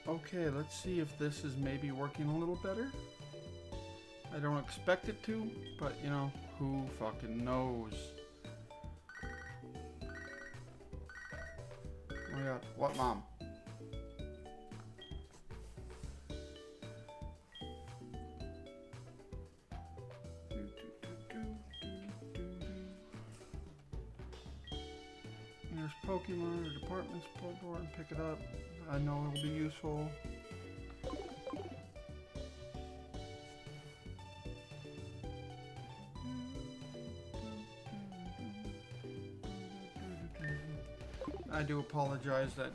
Okay, let's see if this is maybe working a little better. I don't expect it to, but you know, who fucking knows? Oh my god, what, Mom? There's Pokemon or department store and pick it up. I know it'll be useful. I do apologize that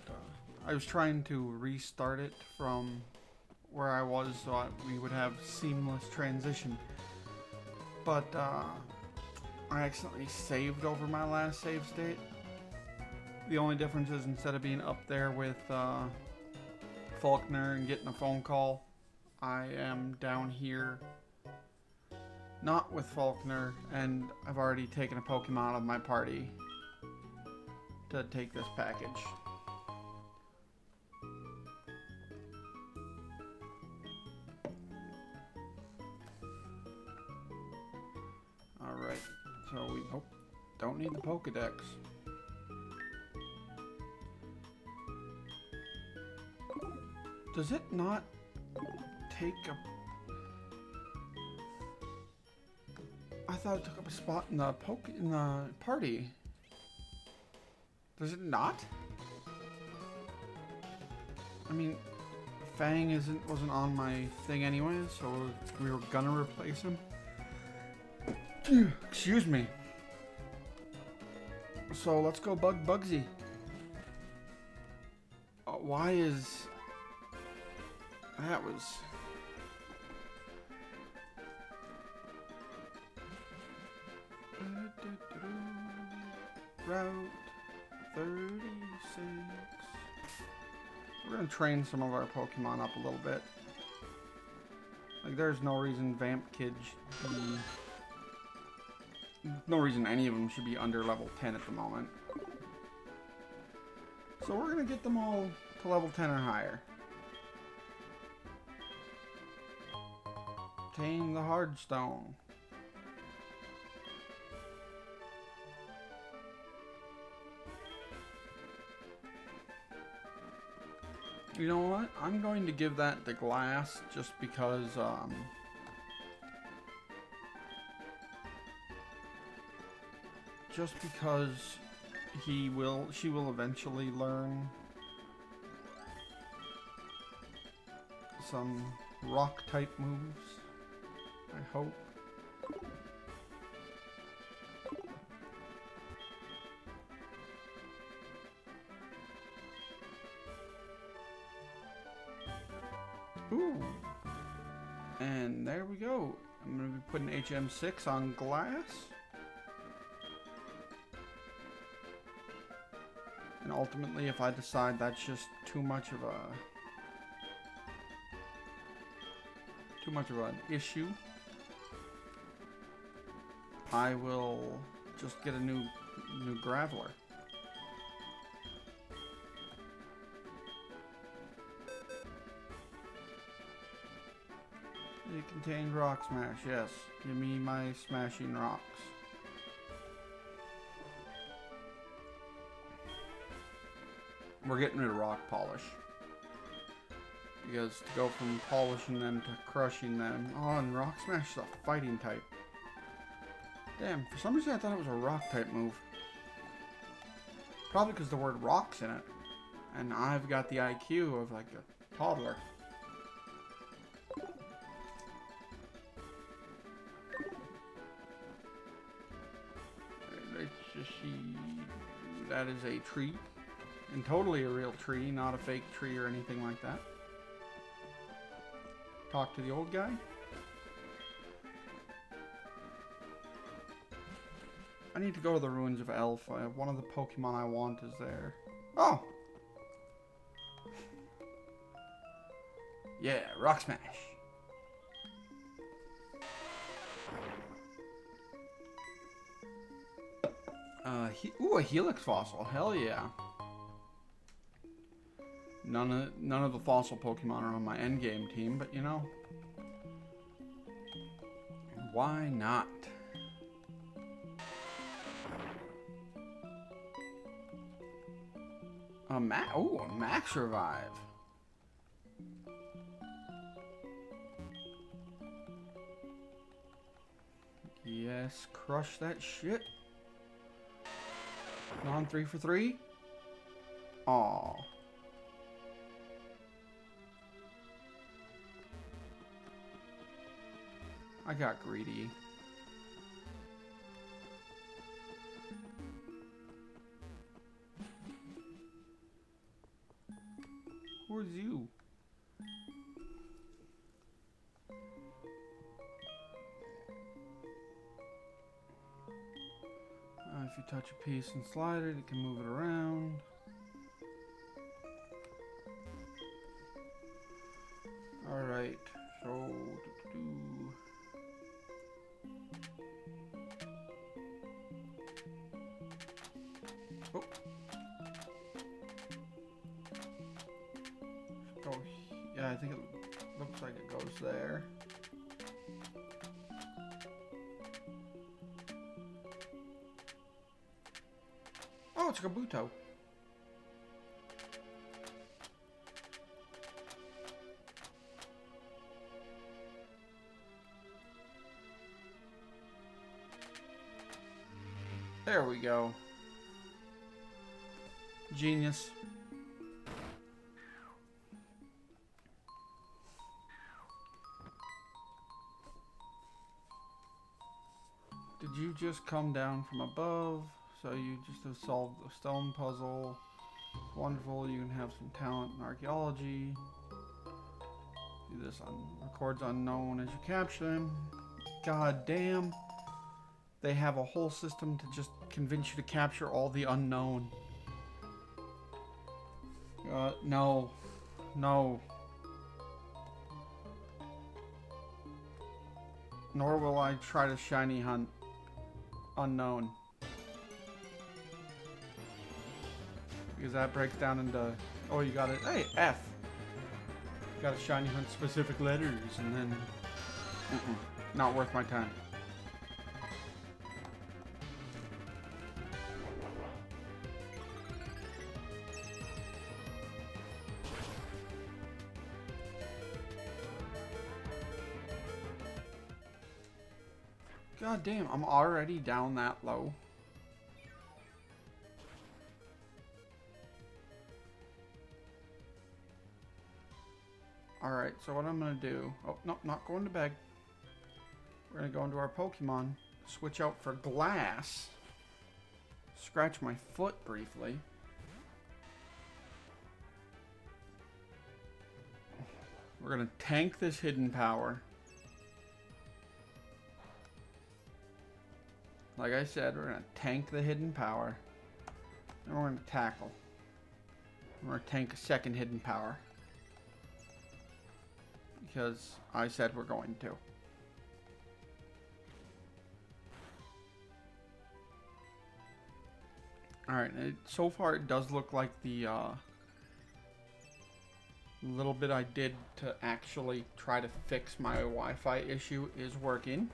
I was trying to restart it from where I was so we would have seamless transition. But I accidentally saved over my last save state. The only difference is instead of being up there with Faulkner and getting a phone call, I am down here not with Faulkner, and I've already taken a Pokemon out of my party to take this package. Alright, so we don't need the Pokedex. Does it not take a... I thought it took up a spot in the party. Does it not? I mean, Fang wasn't on my thing anyway, so we were gonna replace him. Excuse me. So let's go Bugsy. Why is... That was... Route 36. We're gonna train some of our Pokemon up a little bit. Like, there's no reason Vamp Kid should be... No reason any of them should be under level 10 at the moment. So we're gonna get them all to level 10 or higher. Obtain the Hardstone. You know what? I'm going to give that the Glass just because, she will eventually learn some rock type moves. I hope. Ooh. And there we go. I'm going to be putting HM6 on Glass. And ultimately, if I decide that's just too much of an issue, I will just get a new Graveler. It contains Rock Smash, yes. Give me my smashing rocks. We're getting rid of Rock Polish. Because to go from polishing them to crushing them... Oh, and Rock Smash is a fighting type. Damn, for some reason I thought it was a rock type move. Probably because the word rock's in it. And I've got the IQ of like a toddler. That is a tree. And totally a real tree, not a fake tree or anything like that. Talk to the old guy. I need to go to the Ruins of Elf. One of the Pokemon I want is there. Oh! Yeah, Rock Smash. Ooh, a Helix Fossil. Hell yeah. None of the fossil Pokemon are on my endgame team, but you know, why not? A Max Revive. Yes, crush that shit. On 3 for 3. Aw. I got greedy. Who's you? If you touch a piece and slide it, it can move it around. Alright, so... Oh. Go. Yeah, I think it looks like it goes there. Oh, it's Kabuto. There we go. Genius. Did you just come down from above? So you just have solved the stone puzzle. Wonderful, you can have some talent in archaeology. Do this on records unknown as you capture them. God damn. They have a whole system to just convince you to capture all the unknown. No. No. Nor will I try to shiny hunt unknown. Because that breaks down into, oh, you got it. Hey, F. You got to shiny hunt specific letters, and then, not worth my time. God damn, I'm already down that low. Alright, so what I'm going to do... Oh, no, not going to beg. We're going to go into our Pokemon. Switch out for Glass. Scratch my foot briefly. We're going to tank this hidden power. Like I said, we're going to tank the hidden power. And we're going to tackle. We're going to tank a second hidden power. Because I said we're going to. Alright, so far it does look like the little bit I did to actually try to fix my Wi-Fi issue is working.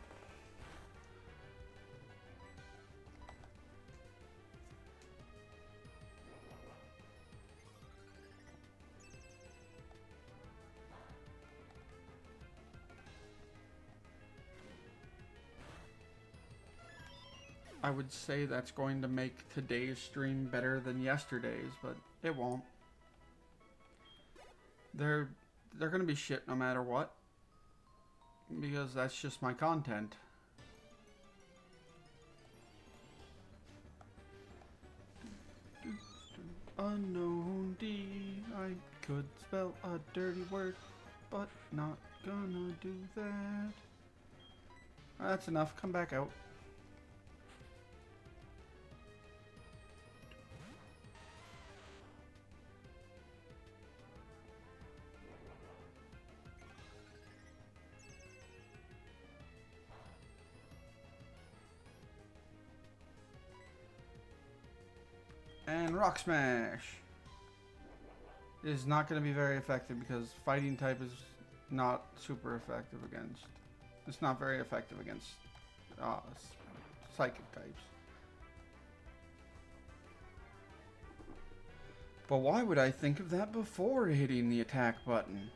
I would say that's going to make today's stream better than yesterday's, but it won't. They're going to be shit no matter what, because that's just my content. Unknown D, I could spell a dirty word, but not gonna do that. That's enough, come back out. And Rock Smash. is not going to be very effective because fighting type is not super effective against. It's not very effective against psychic types. But why would I think of that before hitting the attack button?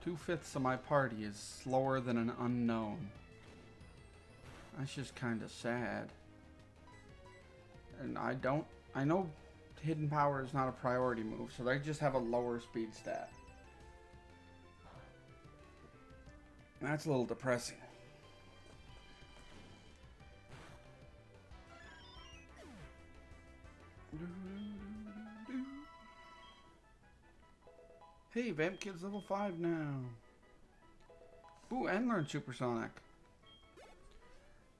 Two-fifths of my party is slower than an unknown. That's just kind of sad. And I know hidden power is not a priority move, so they just have a lower speed stat. That's a little depressing. Hey, Vamp Kid's level 5 now. Ooh, and learn Supersonic.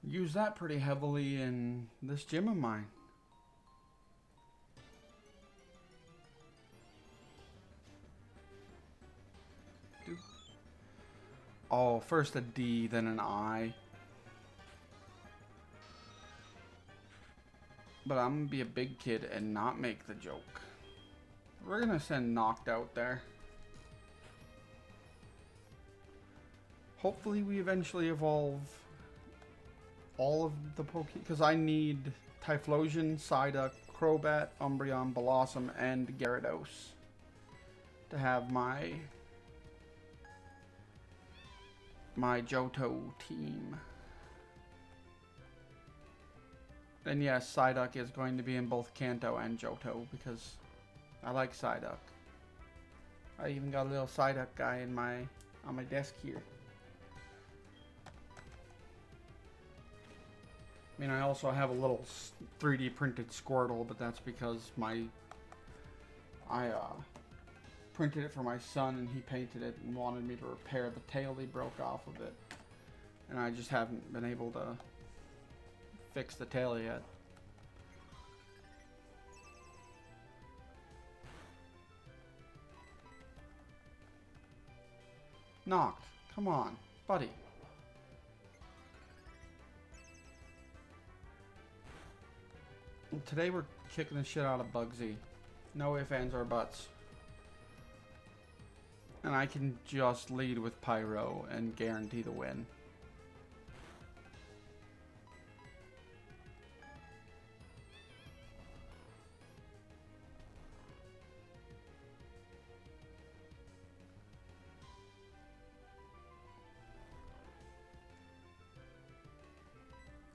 Use that pretty heavily in this gym of mine. Oh, first a D, then an I. But I'm gonna be a big kid and not make the joke. We're gonna send Knocked out there. Hopefully we eventually evolve all of the Pokemon, because I need Typhlosion, Psyduck, Crobat, Umbreon, Blossom, and Gyarados to have my Johto team. And yes, Psyduck is going to be in both Kanto and Johto because I like Psyduck. I even got a little Psyduck guy in on my desk here. I mean, I also have a little 3D printed Squirtle, but that's because I printed it for my son and he painted it and wanted me to repair the tail he broke off of it. And I just haven't been able to fix the tail yet. Knocked. Come on, buddy. Today we're kicking the shit out of Bugsy. No ifs, ands, or buts. And I can just lead with Pyro and guarantee the win.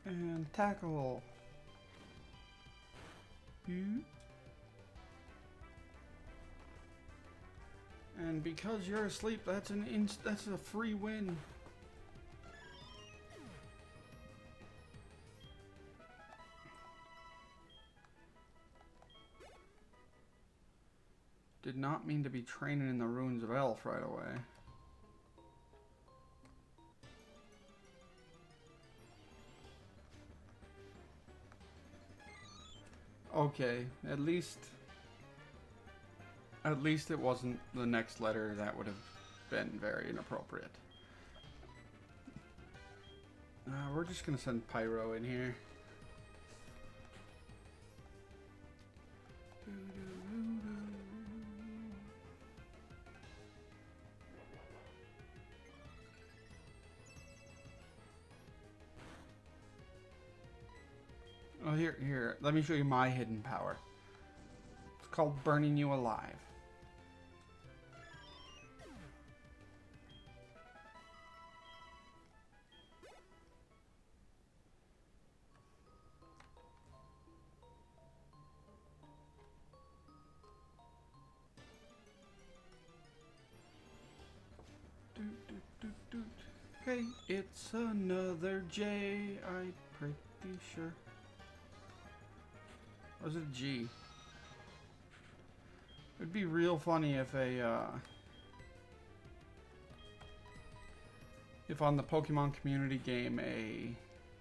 And tackle. And because you're asleep, that's a free win. Did not mean to be training in the ruins of Elf right away. Okay, at least it wasn't the next letter. That would have been very inappropriate. We're just gonna send Pyro in here. Oh, here. Let me show you my hidden power. It's called Burning You Alive. Hey, it's another J, I'm pretty sure. Or was it a G? It'd be real funny if if on the Pokemon community game a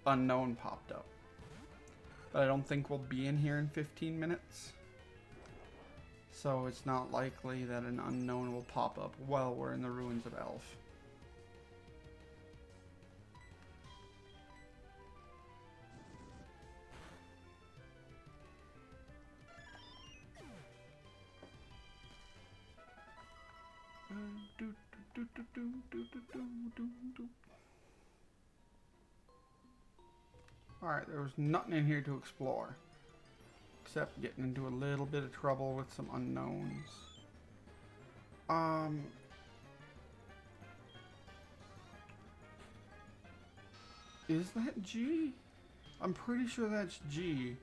unknown popped up. But I don't think we'll be in here in 15 minutes. So it's not likely that an unknown will pop up while we're in the ruins of Elf. Alright, there was nothing in here to explore. Except getting into a little bit of trouble with some unknowns. Is that G? I'm pretty sure that's G.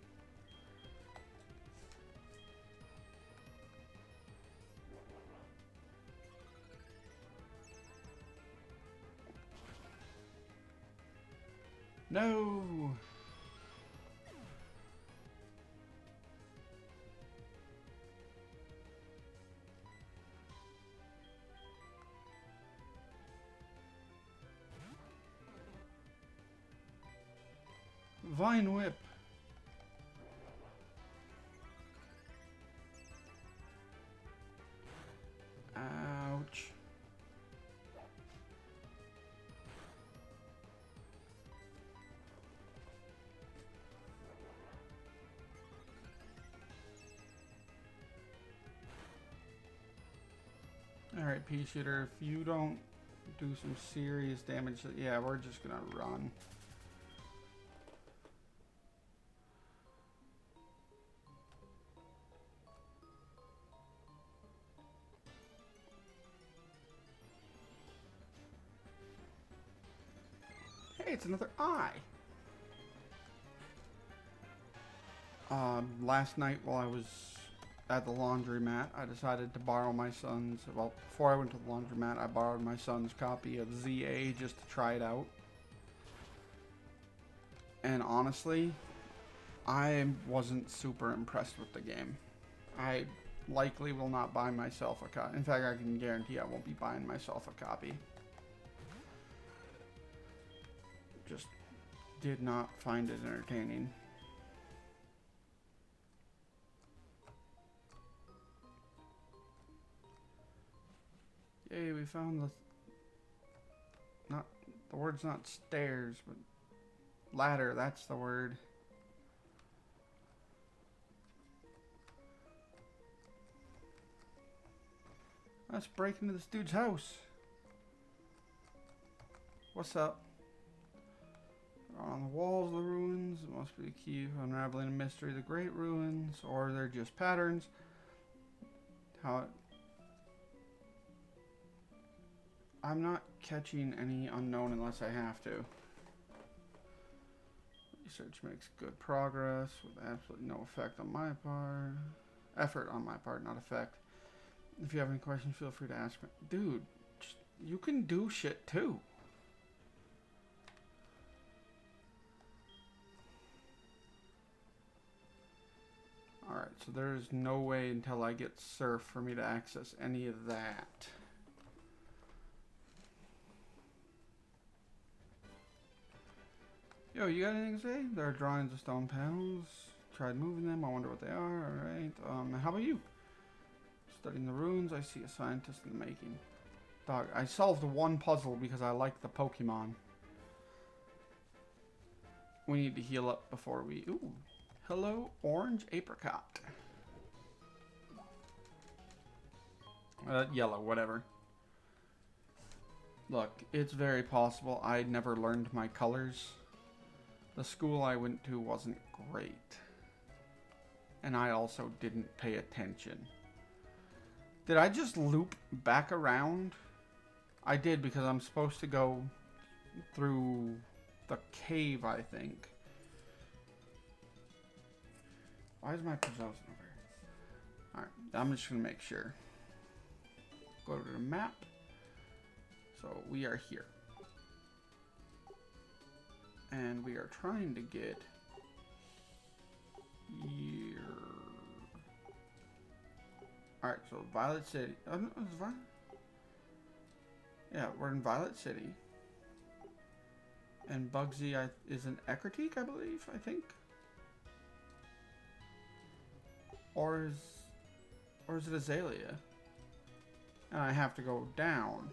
No! Vine Whip. Ouch. Alright, pea shooter, if you don't do some serious damage, yeah, we're just gonna run. Hey, it's another eye. Last night while I was at the laundromat, I decided to borrow my son's, well, before I went to the laundromat, I borrowed my son's copy of ZA just to try it out. And honestly, I wasn't super impressed with the game. I likely will not buy myself a copy. In fact, I can guarantee I won't be buying myself a copy. Just did not find it entertaining. Yay, we found the word's not stairs, but ladder, that's the word. Let's break into this dude's house. What's up? On the walls of the ruins, it must be the key to unraveling a mystery of the great ruins, or they're just patterns. I'm not catching any unknown unless I have to. Research makes good progress with absolutely no effect on my part. Effort on my part, not effect. If you have any questions, feel free to ask me. Dude, you can do shit too. Alright, so there's no way until I get surf for me to access any of that. Yo, you got anything to say? There are drawings of stone panels. Tried moving them. I wonder what they are. Alright. How about you? Studying the ruins. I see a scientist in the making. Dog, I solved one puzzle because I like the Pokemon. We need to heal up before we... Ooh. Hello, orange apricot. Yellow, whatever. Look, it's very possible I never learned my colors. The school I went to wasn't great. And I also didn't pay attention. Did I just loop back around? I did because I'm supposed to go through the cave, I think. Why is my Poseidon over here? Alright, I'm just going to make sure. Go to the map. So we are here. And we are trying to get here. Alright, so Violet City. Oh, no, it's Violet. Yeah, we're in Violet City. And Bugsy is an Ecruteak, I believe, I think. Or is it Azalea? And I have to go down.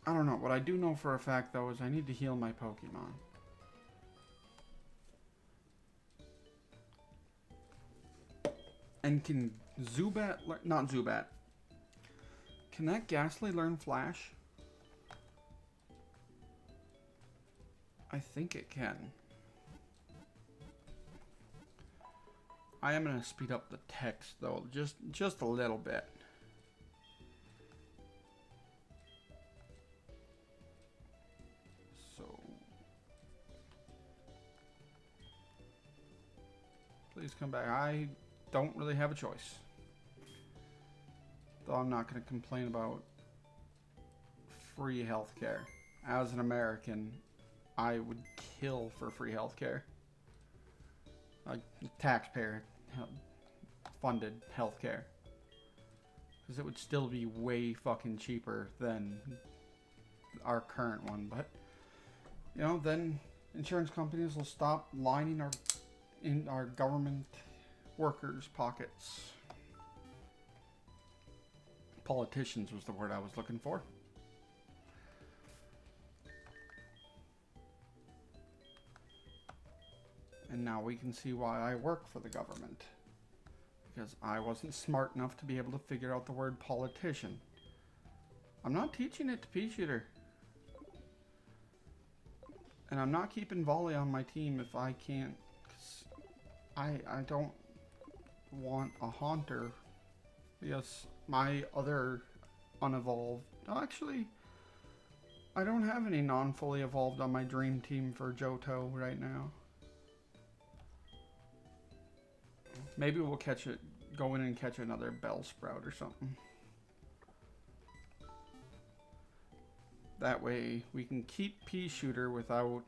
I don't know. What I do know for a fact, though, is I need to heal my Pokemon. And can Zubat... Not Zubat. Can that Ghastly learn Flash? I think it can. I am going to speed up the text though, just a little bit. So please come back. I don't really have a choice. Though I'm not going to complain about free healthcare. As an American, I would kill for free healthcare. Taxpayer funded healthcare. Because it would still be way fucking cheaper than our current one. But, you know, then insurance companies will stop lining our government workers' pockets. Politicians was the word I was looking for. And now we can see why I work for the government. Because I wasn't smart enough to be able to figure out the word politician. I'm not teaching it to Pea-Shooter. And I'm not keeping Volley on my team if I can't. 'Cause I don't want a Haunter. Yes, my other unevolved. Actually, I don't have any non-fully evolved on my dream team for Johto right now. Maybe we'll catch it, go in and catch another Bellsprout or something. That way we can keep Pea-Shooter without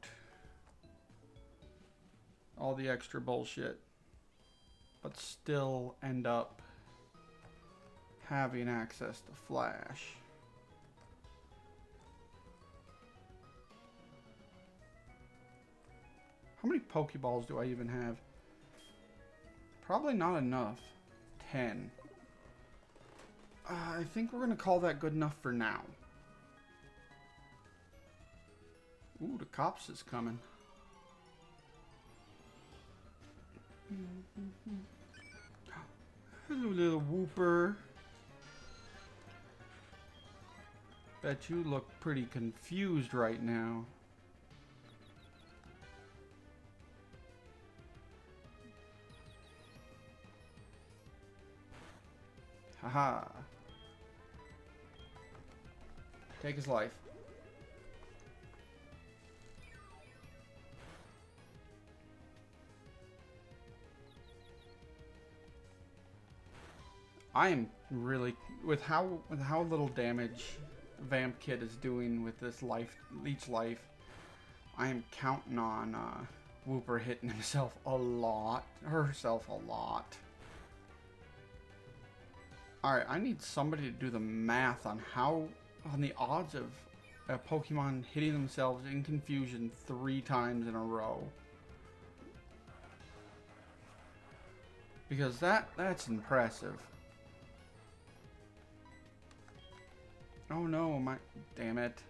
all the extra bullshit, but still end up having access to Flash. How many Pokeballs do I even have? Probably not enough. 10. I think we're going to call that good enough for now. Ooh, the cops is coming. Hello, little Whooper. Bet you look pretty confused right now. Haha. Take his life. I am really with how little damage Vamp Kid is doing with this leech life. I am counting on Whooper hitting herself a lot. Alright, I need somebody to do the math on the odds of a Pokemon hitting themselves in confusion 3 times in a row. Because that's impressive. Oh no, damn it.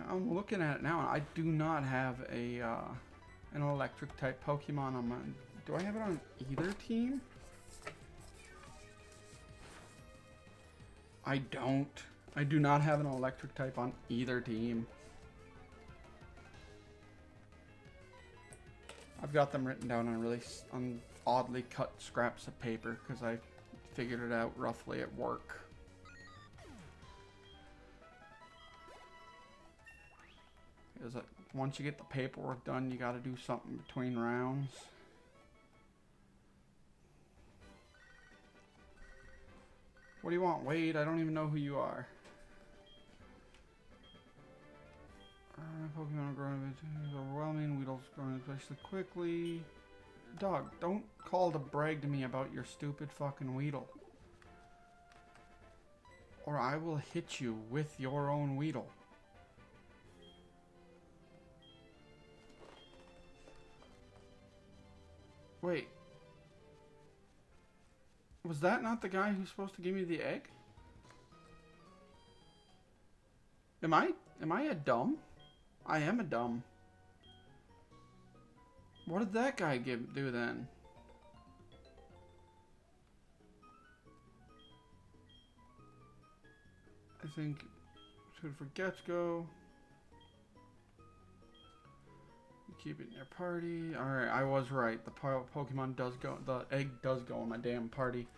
I'm looking at it now, and I do not have an electric type Pokemon on my. Do I have it on either team? I don't. I do not have an electric type on either team. I've got them written down on oddly cut scraps of paper because I figured it out roughly at work. Because once you get the paperwork done, you got to do something between rounds. What do you want, Wade? I don't even know who you are. Pokemon are growing a bit overwhelming. Weedle's growing especially quickly. Dog, don't call to brag to me about your stupid fucking Weedle. Or I will hit you with your own Weedle. Wait. Was that not the guy who's supposed to give me the egg? Am I a dumb? I am a dumb. What did that guy do then? I think should forgets go. Keep it in your party. Alright, I was right. The Pokemon does go. The egg does go in my damn party.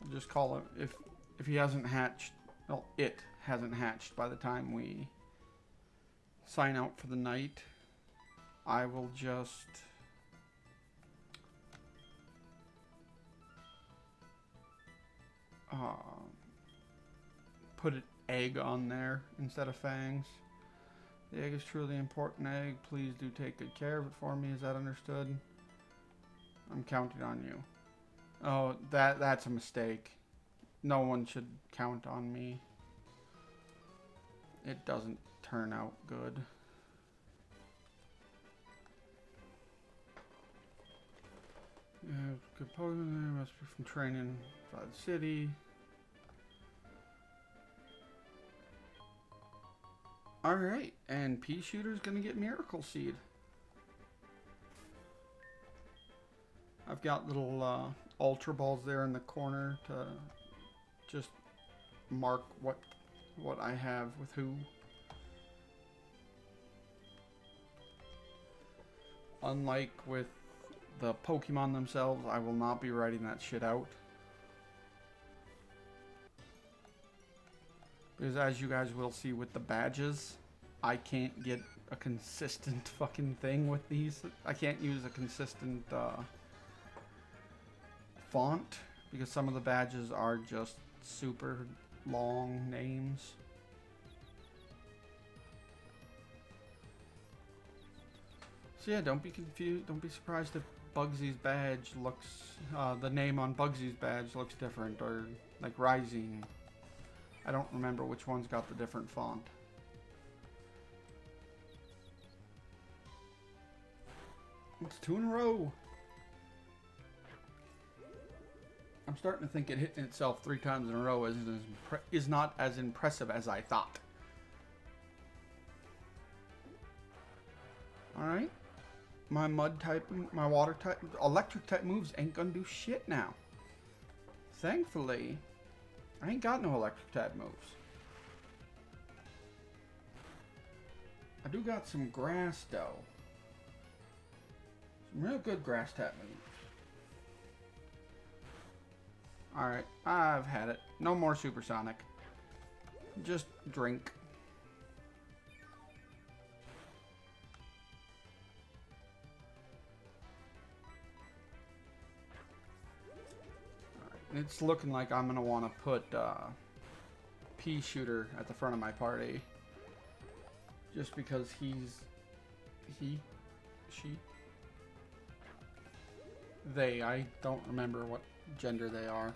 I'll just call him if he hasn't hatched. Well, it hasn't hatched by the time we sign out for the night. I will just put an egg on there instead of fangs. The egg is truly an important egg. Please do take good care of it for me. Is that understood? I'm counting on you. Oh, that's a mistake. No one should count on me. It doesn't turn out good. Yeah, good Pokemon there. Must be from training by the city. Alright, and Pea Shooter's gonna get Miracle Seed. I've got little Ultra Balls there in the corner to just mark what I have with who. Unlike with the Pokemon themselves, I will not be writing that shit out. Because as you guys will see with the badges, I can't get a consistent fucking thing with these. I can't use a consistent font because some of the badges are just super long names. So yeah, don't be confused. Don't be surprised if Bugsy's badge looks, the name on Bugsy's badge looks different, or like Rising. I don't remember which one's got the different font. It's 2 in a row. I'm starting to think it hitting itself 3 times in a row is not as impressive as I thought. Alright. My mud type, my water type, electric type moves ain't gonna do shit now. Thankfully, I ain't got no electric type moves. I do got some grass though. Some real good grass type moves. Alright, I've had it. No more supersonic. Just drink. Alright, it's looking like I'm gonna want to put Pea Shooter at the front of my party. Just because she, they, I don't remember what gender they are.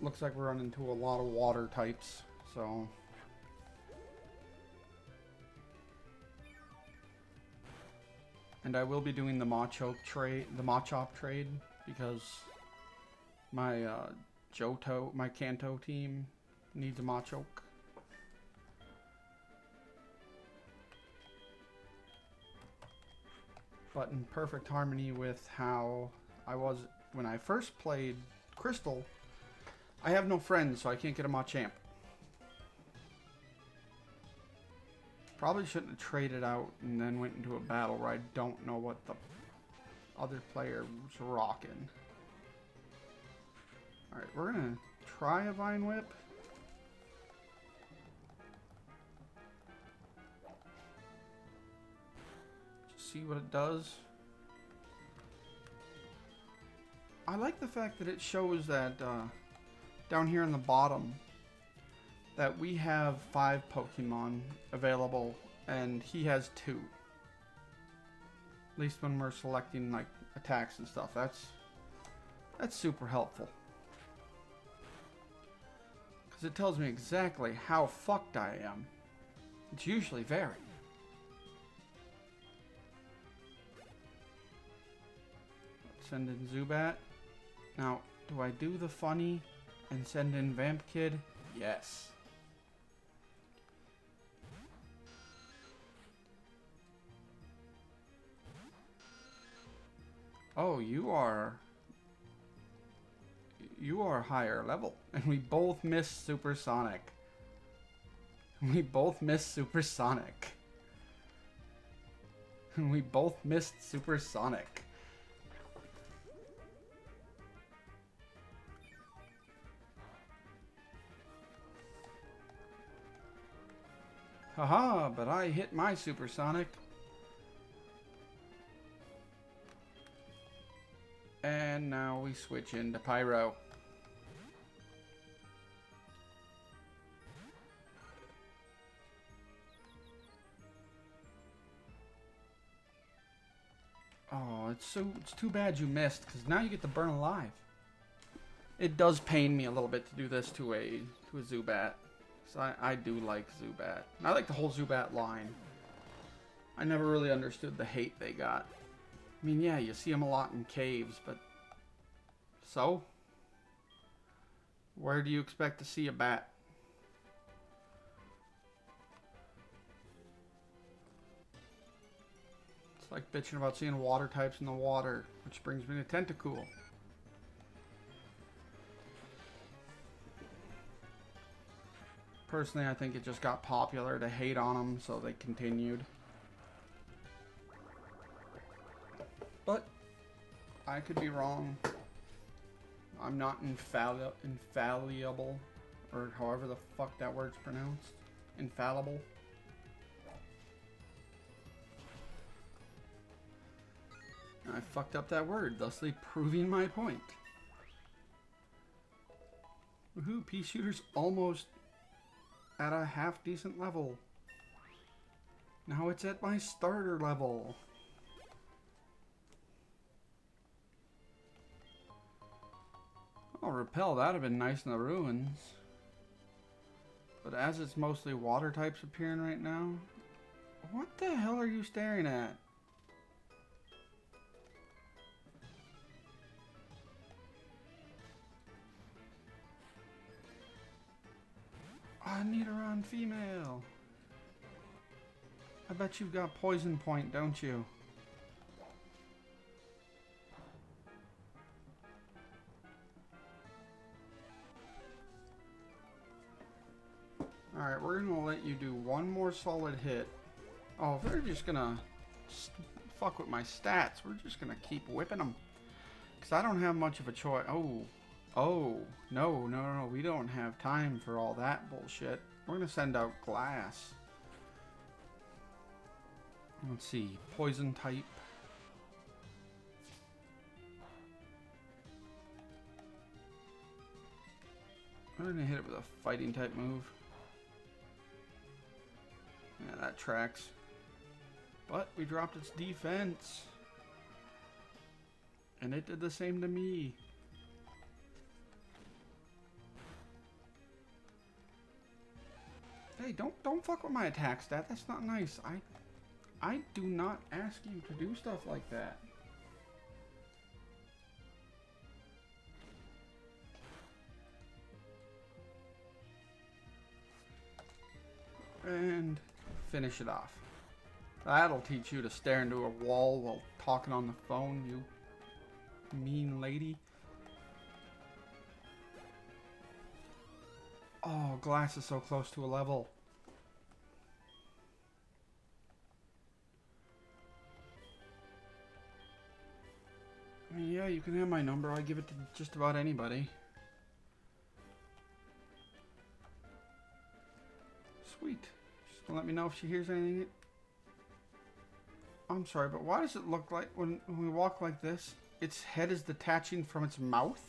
Looks like we're running into a lot of water types, so. And I will be doing the Machop trade, because my my Kanto team needs a Machop. But in perfect harmony with how I was when I first played Crystal, I have no friends, so I can't get a Machamp. Probably shouldn't have traded out and then went into a battle where I don't know what the other player was rocking. Alright, we're gonna try a Vine Whip. Just see what it does. I like the fact that it shows that down here in the bottom that we have 5 Pokemon available and he has 2. At least when we're selecting like attacks and stuff. That's super helpful. Because it tells me exactly how fucked I am. It's usually very. Let's send in Zubat. Now, Do I do the funny and send in Vamp Kid? Yes. Oh, you are higher level. And we both missed Supersonic. We both missed Supersonic. We both missed Supersonic. Haha, but I hit my Supersonic. And now we switch into Pyro. Oh, it's too bad you missed, because now you get to burn alive. It does pain me a little bit to do this to a Zubat. Because I do like Zubat. And I like the whole Zubat line. I never really understood the hate they got. I mean, yeah, you see them a lot in caves, but... So? Where do you expect to see a bat? It's like bitching about seeing water types in the water, which brings me to Tentacool. Personally, I think it just got popular to hate on them, so they continued. But I could be wrong. I'm not infallible, or however the fuck that word's pronounced. Infallible. I fucked up that word, thusly proving my point. Woohoo, Pea Shooter's almost at a half decent level. Now it's at my starter level. Oh, Repel, that'd have been nice in the ruins. But as it's mostly water types appearing right now, what the hell are you staring at? I need around female. I bet you've got Poison Point, don't you? Alright, we're gonna let you do one more solid hit. Oh, if they're just gonna fuck with my stats, we're just gonna keep whipping them. Because I don't have much of a choice. Oh, no, we don't have time for all that bullshit. We're gonna send out Glass. Let's see, Poison type. We're gonna hit it with a Fighting type move. Yeah, that tracks. But we dropped its defense. And it did the same to me. Hey, don't fuck with my attack stat. That's not nice. I do not ask you to do stuff like that. And finish it off. That'll teach you to stare into a wall while talking on the phone, you mean lady. Oh, Glass is so close to a level. I mean, yeah, you can have my number. I give it to just about anybody. Sweet. Just gonna let me know if she hears anything. I'm sorry, but why does it look like when we walk like this, its head is detaching from its mouth?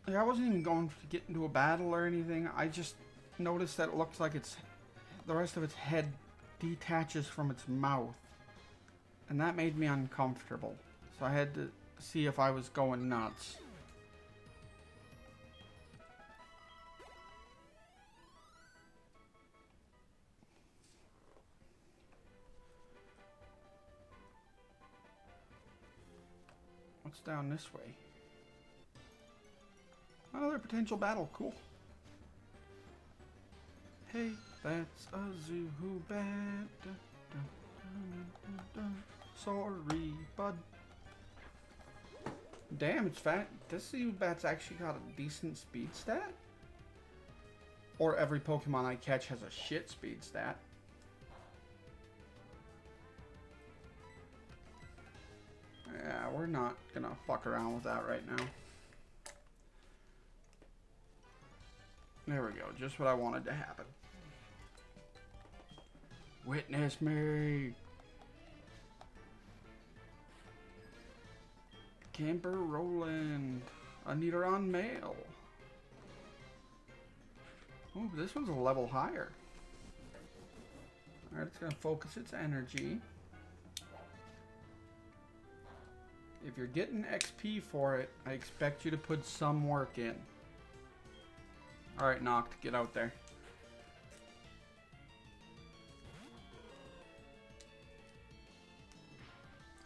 Like, I wasn't even going to get into a battle or anything. I just noticed that it looks like the rest of its head detaches from its mouth. And that made me uncomfortable. So I had to see if I was going nuts. What's down this way? Another potential battle. Cool. Hey, that's a Zubat. Sorry, bud. Damn, it's fat. This Zubat's actually got a decent speed stat. Or every Pokemon I catch has a shit speed stat. Yeah, we're not gonna fuck around with that right now. There we go, just what I wanted to happen. Witness me! Camper Roland. Anidaron male. Ooh, this one's a level higher. Alright, it's gonna focus its energy. If you're getting XP for it, I expect you to put some work in. Alright, Noct, get out there.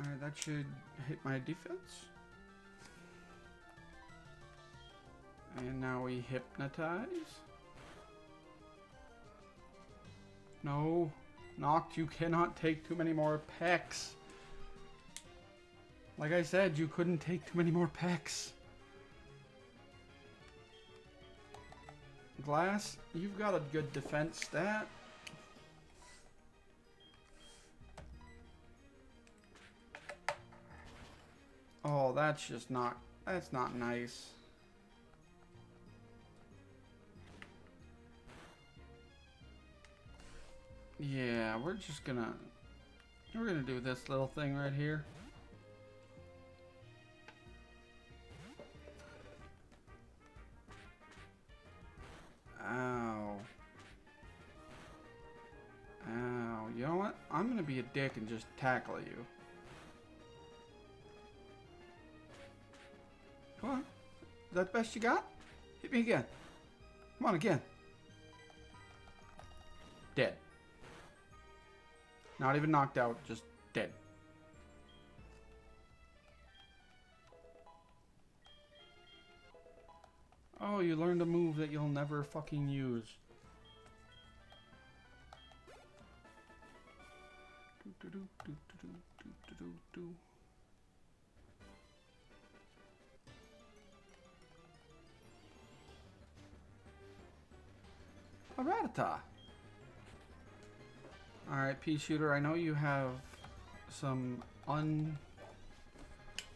Alright, that should hit my defense. And now we hypnotize. No, Noct, you cannot take too many more pecks. Like I said, you couldn't take too many more pecks. Glass, you've got a good defense stat. Oh, that's just not, that's not nice. Yeah, we're gonna do this little thing right here. Ow. Ow. You know what? I'm gonna be a dick and just tackle you. Come on. Is that the best you got? Hit me again. Come on, again. Dead. Not even knocked out, just dead. Oh, you learned a move that you'll never fucking use. A Rattata. Alright, Pea Shooter, I know you have some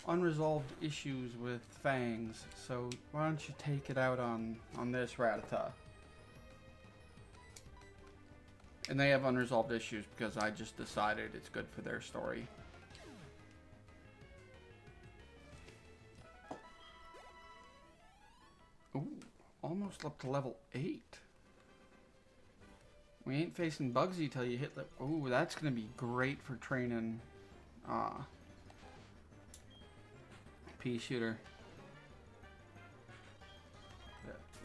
unresolved issues with fangs, so why don't you take it out on this Rattata? And they have unresolved issues because I just decided it's good for their story. Ooh, almost up to level 8. We ain't facing Bugsy till you hit the... Ooh, that's gonna be great for training Pea Shooter.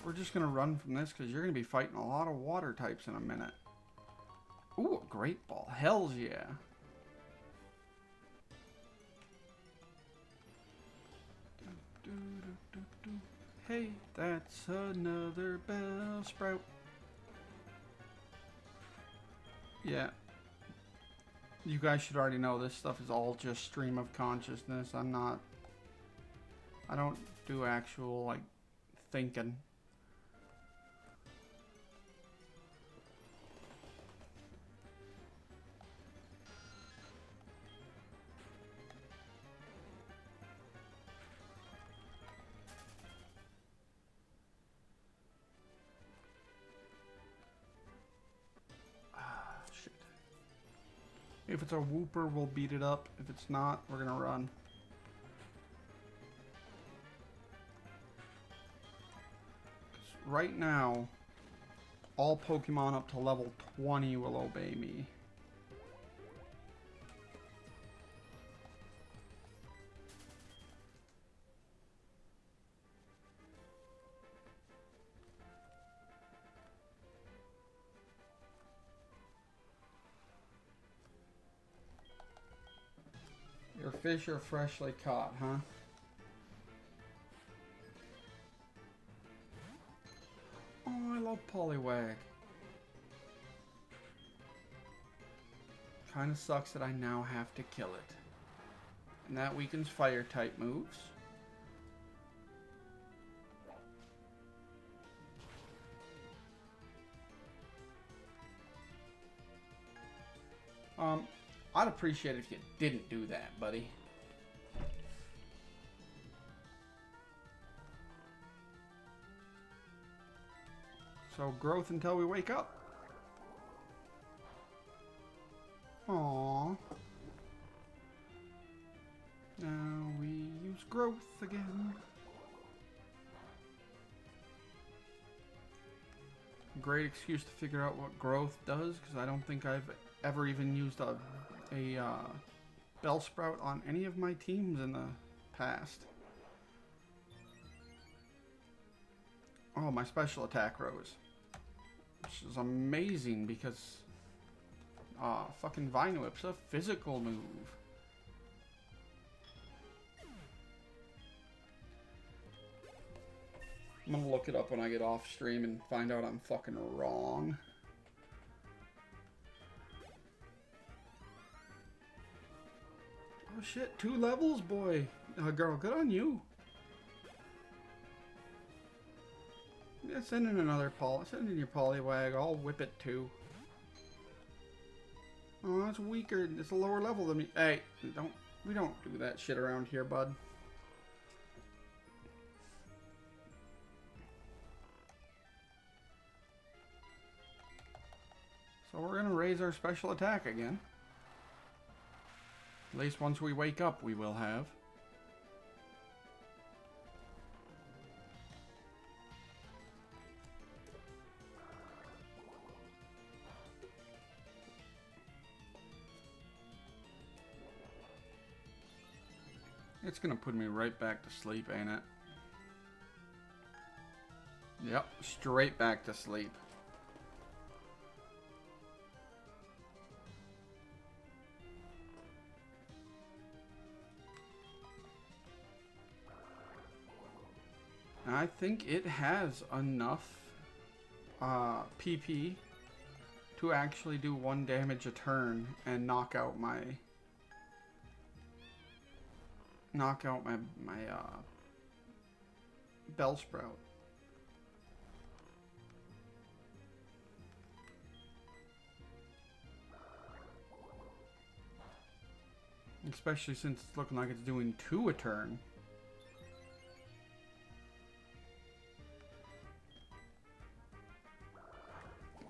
We're just gonna run from this because you're gonna be fighting a lot of water types in a minute. Ooh, a great ball. Hells yeah. Hey, that's another Bellsprout. Yeah. You guys should already know this stuff is all just stream of consciousness. I don't do actual, like, thinking. If it's a Wooper, we'll beat it up. If it's not, we're gonna run. Right now, all Pokemon up to level 20 will obey me. Your fish are freshly caught, huh? Oh, Poliwag. Kinda sucks that I now have to kill it. And that weakens fire type moves. I'd appreciate it if you didn't do that, buddy. So, growth until we wake up. Aww. Now we use growth again. Great excuse to figure out what growth does, because I don't think I've ever even used a Bellsprout on any of my teams in the past. Oh, my special attack rose. Which is amazing because fucking Vine Whip's a physical move. I'm gonna look it up when I get off stream and find out I'm fucking wrong. Oh shit, 2 levels, boy. Girl, good on you. Yeah, send in another send in your Poliwag. I'll whip it too. Oh, it's weaker. It's a lower level than me. Hey, we don't do that shit around here, bud. So we're gonna raise our special attack again. At least once we wake up, we will have. It's gonna put me right back to sleep, ain't it? Yep, straight back to sleep. I think it has enough PP to actually do 1 damage a turn and knock out my Bellsprout. Especially since it's looking like it's doing 2 a turn.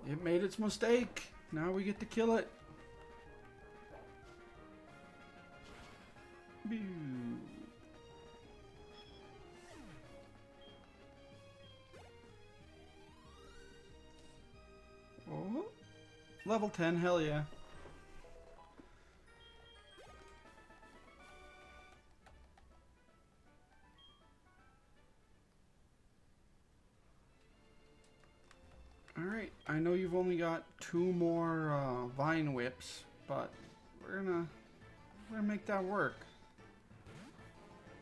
It made its mistake. Now we get to kill it. Boo. Oh, level 10, hell yeah. Alright, I know you've only got 2 more Vine Whips, but we're gonna make that work.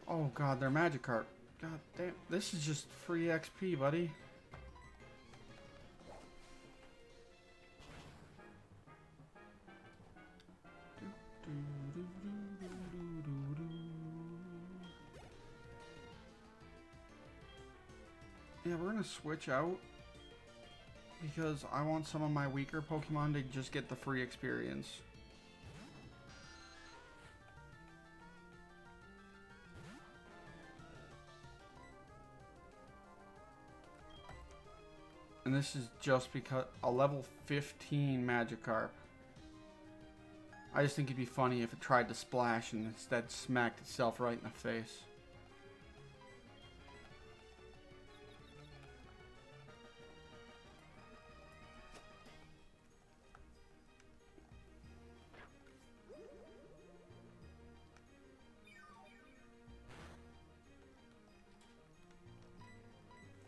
Oh god, they're Magikarp. God damn, this is just free XP, buddy. Yeah, we're gonna switch out because I want some of my weaker Pokemon to just get the free experience. And this is just because a level 15 Magikarp. I just think it'd be funny if it tried to splash and instead smacked itself right in the face.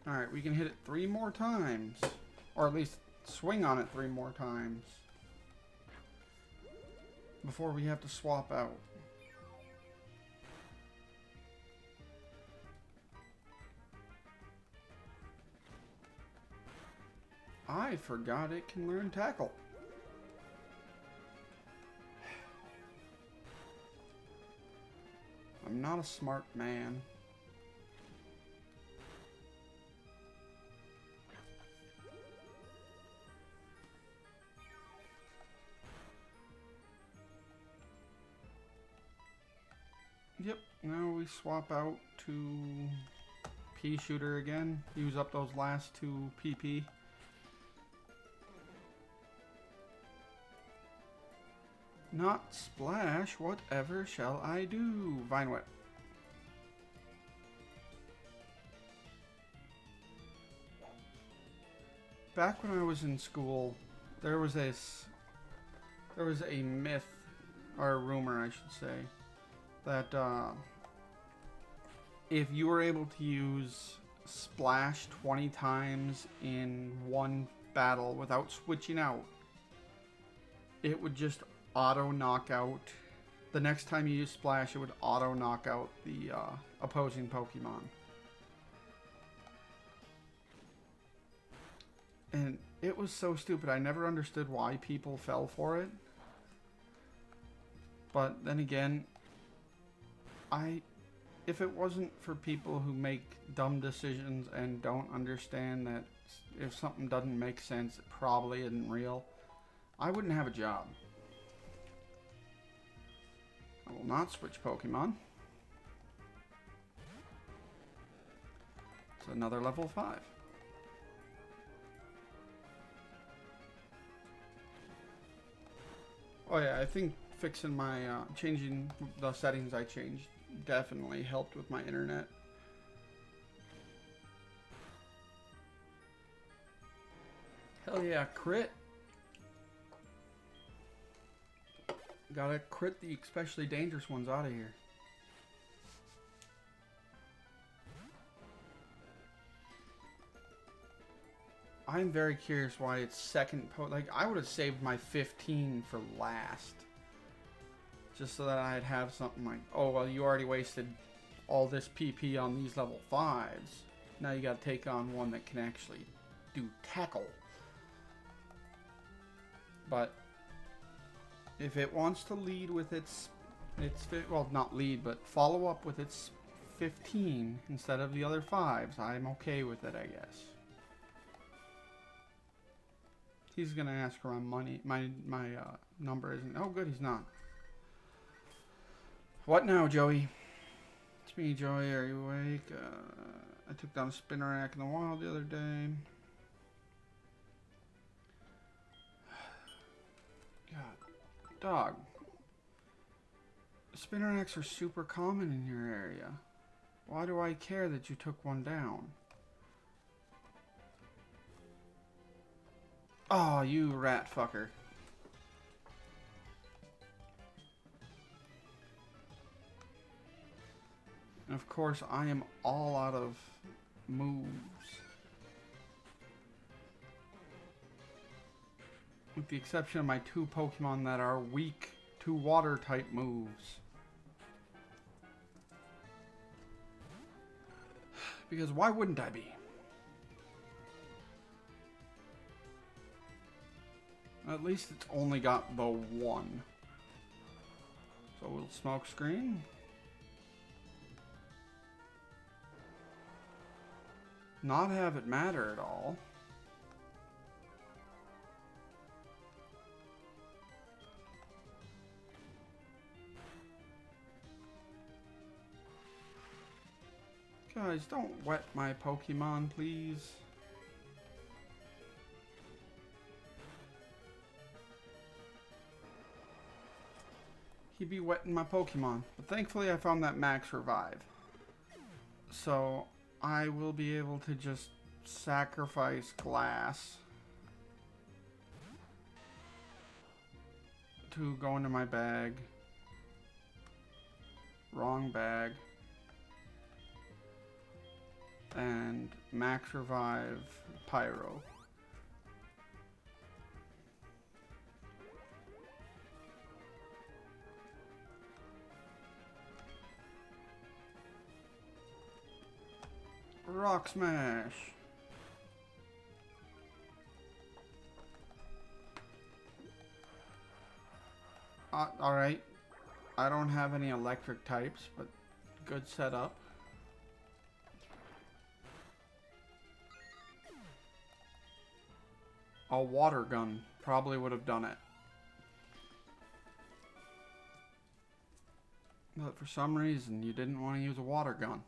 Alright, we can hit it 3 more times. Or at least swing on it 3 more times. Before we have to swap out. I forgot it can learn tackle. I'm not a smart man. Yep, now we swap out to Pea Shooter again. Use up those last 2 PP. Not splash, whatever shall I do? Vine Whip. Back when I was in school, there was a myth, or a rumor I should say, that if you were able to use splash 20 times in one battle without switching out, it would just auto knock out. The next time you use splash, it would auto knock out the opposing Pokemon. And it was so stupid. I never understood why people fell for it. But then again, if it wasn't for people who make dumb decisions and don't understand that if something doesn't make sense, it probably isn't real, I wouldn't have a job. I will not switch Pokemon. It's another level 5. Oh yeah, I think fixing my, changing the settings I changed definitely helped with my internet. Hell yeah, crit. Gotta crit the especially dangerous ones out of here. I'm very curious why it's second like, I would have saved my 15 for last. Just so that I'd have something like, oh, well, you already wasted all this PP on these level 5s. Now you gotta take on one that can actually do tackle. But if it wants to lead with its well, not lead, but follow up with its 15 instead of the other 5s, I'm okay with it, I guess. He's gonna ask for my money. My number isn't. Oh, good, he's not. What now, Joey? It's me, Joey. Are you awake? I took down a Spinnerack in the wild the other day. God, dog. Spinneracks are super common in your area. Why do I care that you took one down? Oh, you rat fucker. And of course, I am all out of moves. With the exception of my 2 Pokemon that are weak to water type moves. Because why wouldn't I be? At least it's only got the 1. So we'll smoke screen. Not have it matter at all. Guys, don't wet my Pokemon, please. He'd be wetting my Pokemon. But thankfully I found that max revive. So I will be able to just sacrifice glass to go into my bag. Wrong bag. And max revive Pyro. Rock Smash. Alright. I don't have any electric types, but good setup. A water gun probably would have done it. But for some reason, you didn't want to use a water gun.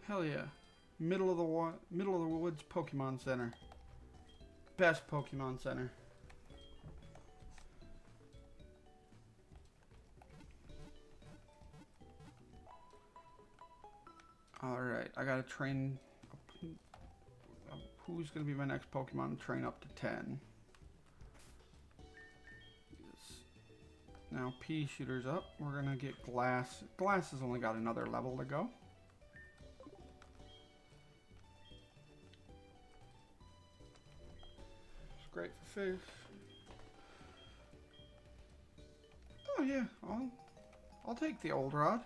Hell yeah. Middle of the woods Pokemon Center. Best Pokemon Center. Alright, I gotta train... Who's gonna be my next Pokemon? Train up to 10. Now Pea Shooter's up. We're gonna get Glass. Glass has only got another level to go. It's great for fish. Oh yeah, I'll take the old rod.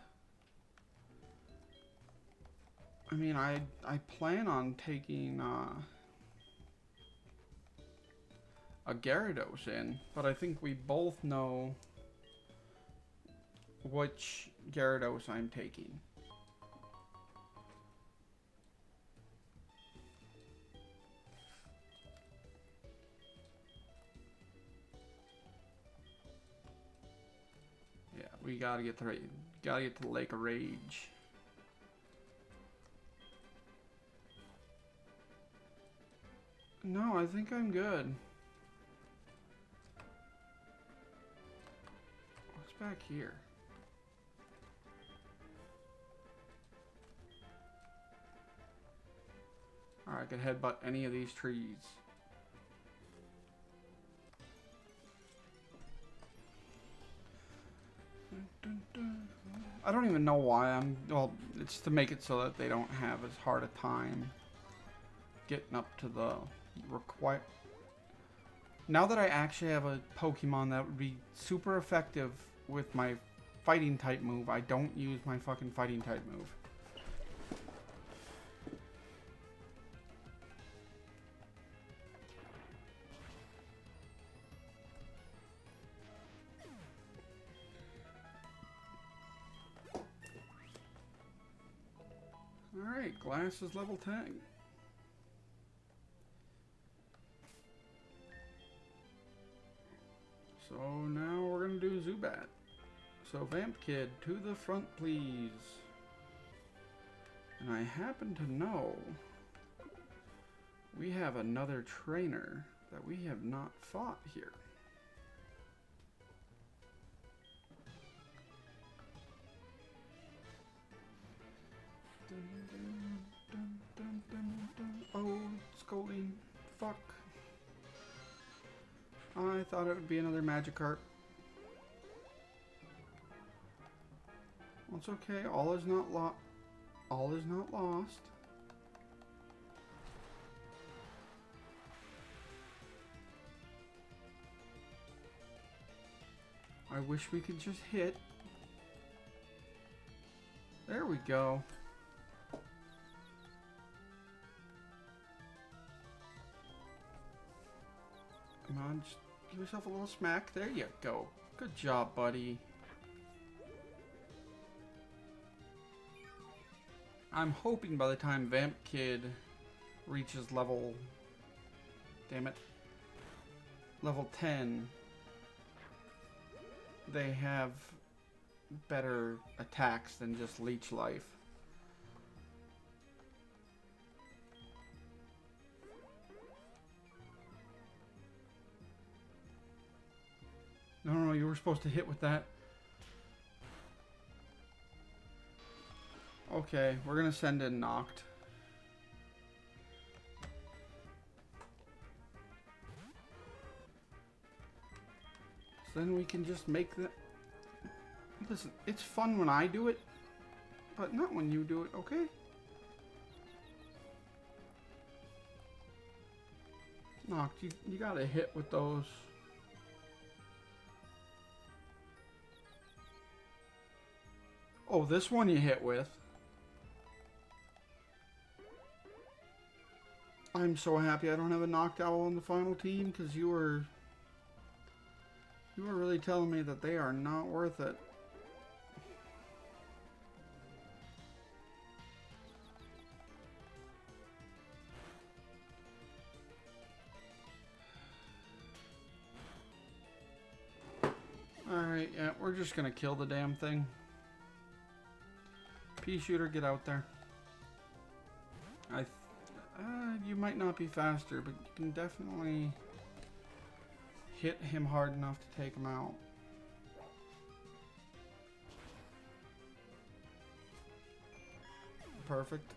I mean, I plan on taking a Gyarados in, but I think we both know which Gyarados I'm taking. Yeah, we gotta get to the Lake of Rage. No, I think I'm good. What's back here? Alright, I could headbutt any of these trees. I don't even know why well, it's to make it so that they don't have as hard a time getting up to the require. Now that I actually have a Pokemon that would be super effective with my fighting type move, I don't use my fucking fighting type move. Alright, Glass is level 10. So now we're gonna do Zubat. So Vamp Kid, to the front please. And I happen to know we have another trainer that we have not fought here. Oh, scolding. Fuck. I thought it would be another Magikarp. Well, it's okay. All is not lost. All is not lost. I wish we could just hit. There we go. Come on, just give yourself a little smack. There you go. Good job, buddy. I'm hoping by the time Vamp Kid reaches level... Damn it. Level 10, they have better attacks than just Leech Life. No, you were supposed to hit with that. Okay, we're gonna send in Knocked. So then we can just make the... Listen, it's fun when I do it, but not when you do it, okay? Knocked, you gotta hit with those. Oh, this one you hit with. I'm so happy I don't have a knocked owl on the final team, because you were really telling me that they are not worth it. Alright, yeah, we're just gonna kill the damn thing. Pea shooter, get out there. You might not be faster, but you can definitely hit him hard enough to take him out. Perfect.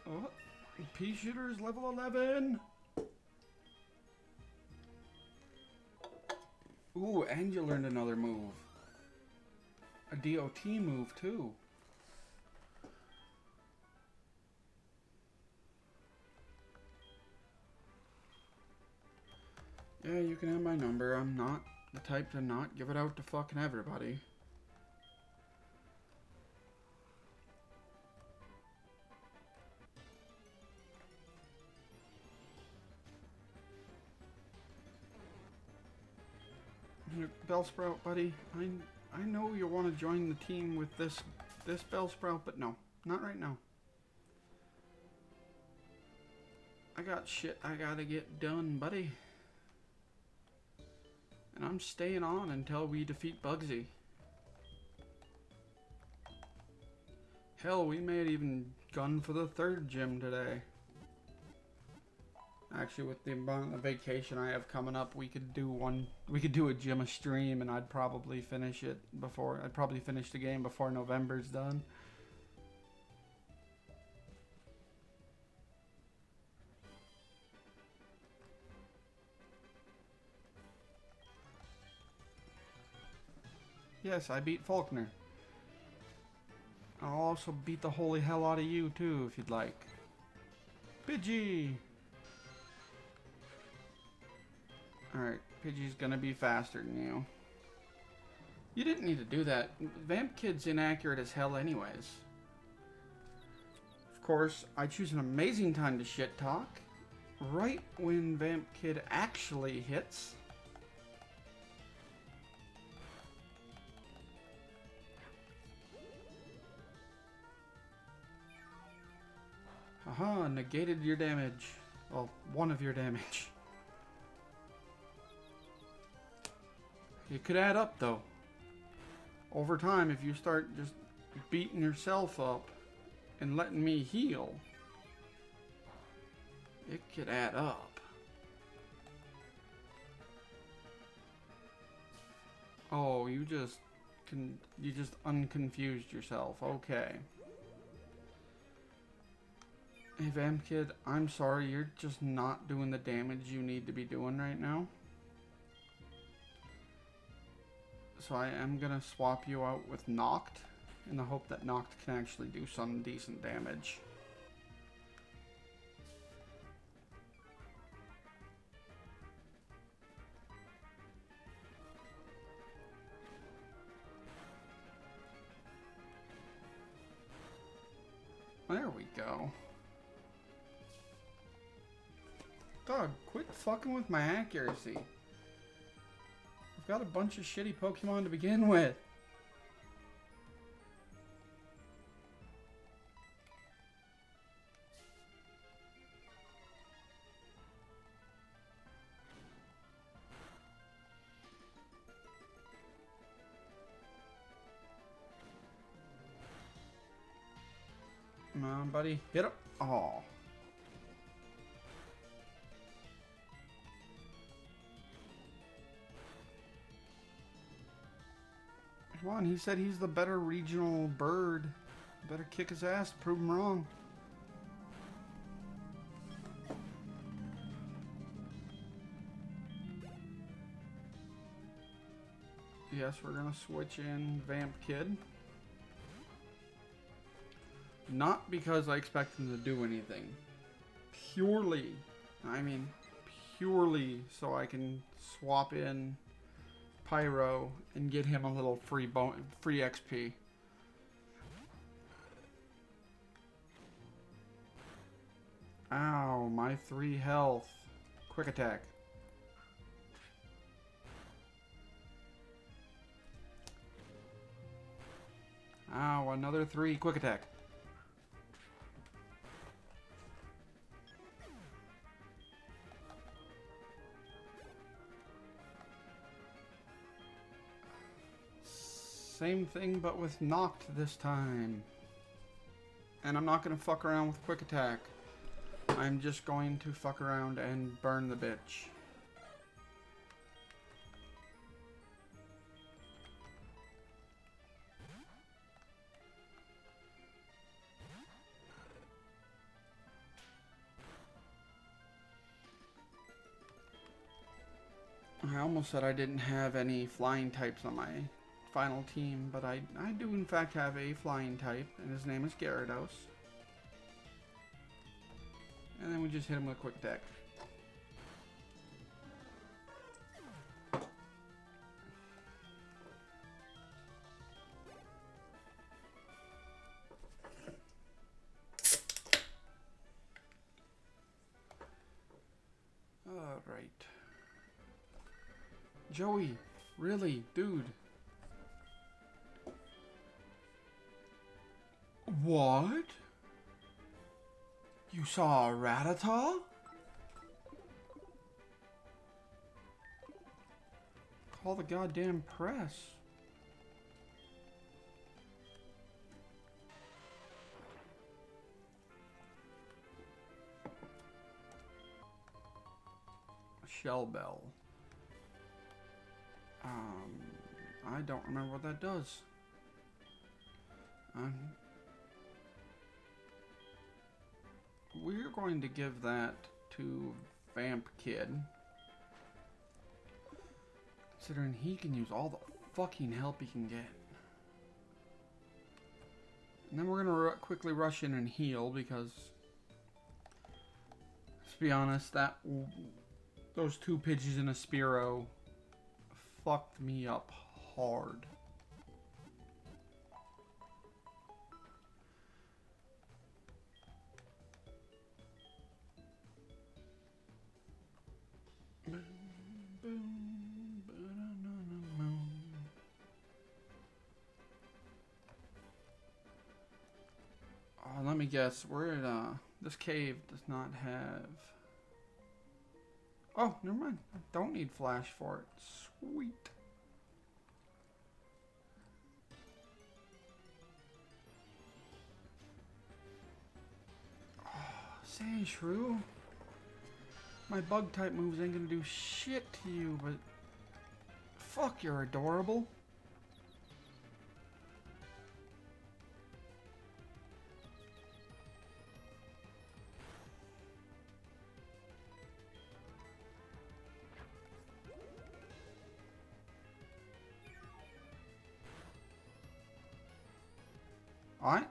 Oh, pea shooter is level 11. Ooh, and you learned another move. A DOT move, too. Yeah, you can have my number. I'm not the type to not give it out to fucking everybody. Bellsprout, buddy. I know you want to join the team with this Bellsprout, but no, not right now. I got shit I gotta get done, buddy. And I'm staying on until we defeat Bugsy. Hell, we may have even gone for the 3rd gym today. Actually, with the amount of vacation I have coming up, we could do a gym a stream, and I'd probably finish the game before November's done. Yes, I beat Faulkner. I'll also beat the holy hell out of you too, if you'd like. Pidgey! Alright, Pidgey's gonna be faster than you. You didn't need to do that. Vamp Kid's inaccurate as hell anyways. Of course, I choose an amazing time to shit talk. Right when Vamp Kid actually hits. Haha, negated your damage. Well, one of your damage. It could add up though. Over time, if you start just beating yourself up and letting me heal, it could add up. Oh, you just unconfused yourself. Okay. Hey, Vamp Kid, I'm sorry, you're just not doing the damage you need to be doing right now. So I am gonna swap you out with Noct, in the hope that Noct can actually do some decent damage. There we go. Dog, quit fucking with my accuracy. I've got a bunch of shitty Pokemon to begin with. Come on, buddy. Hit him. Oh. Come on, he said he's the better regional bird. Better kick his ass to prove him wrong. Yes, we're gonna switch in Vamp Kid. Not because I expect him to do anything. Purely so I can swap in Pyro and get him a little free XP. Ow, my 3 health. Quick attack. Ow, another 3. Quick attack. Same thing, but with knocked this time. And I'm not going to fuck around with quick attack. I'm just going to fuck around and burn the bitch. I almost said I didn't have any flying types on my final team, but I do in fact have a flying type, and his name is Gyarados. And then we just hit him with a quick attack. Alright. Joey, really, dude. What? You saw a Rattata? Call the goddamn press. Shell Bell. I don't remember what that does. We're going to give that to Vamp Kid. Considering he can use all the fucking help he can get. And then we're going to quickly rush in and heal because, let's be honest, those 2 Pidgeys and a Spearow fucked me up hard. Let me guess. We're at this cave does not have. Oh, never mind. I don't need flash for it. Sweet. Oh, Sandshrew. My bug type moves ain't gonna do shit to you, but fuck, you're adorable.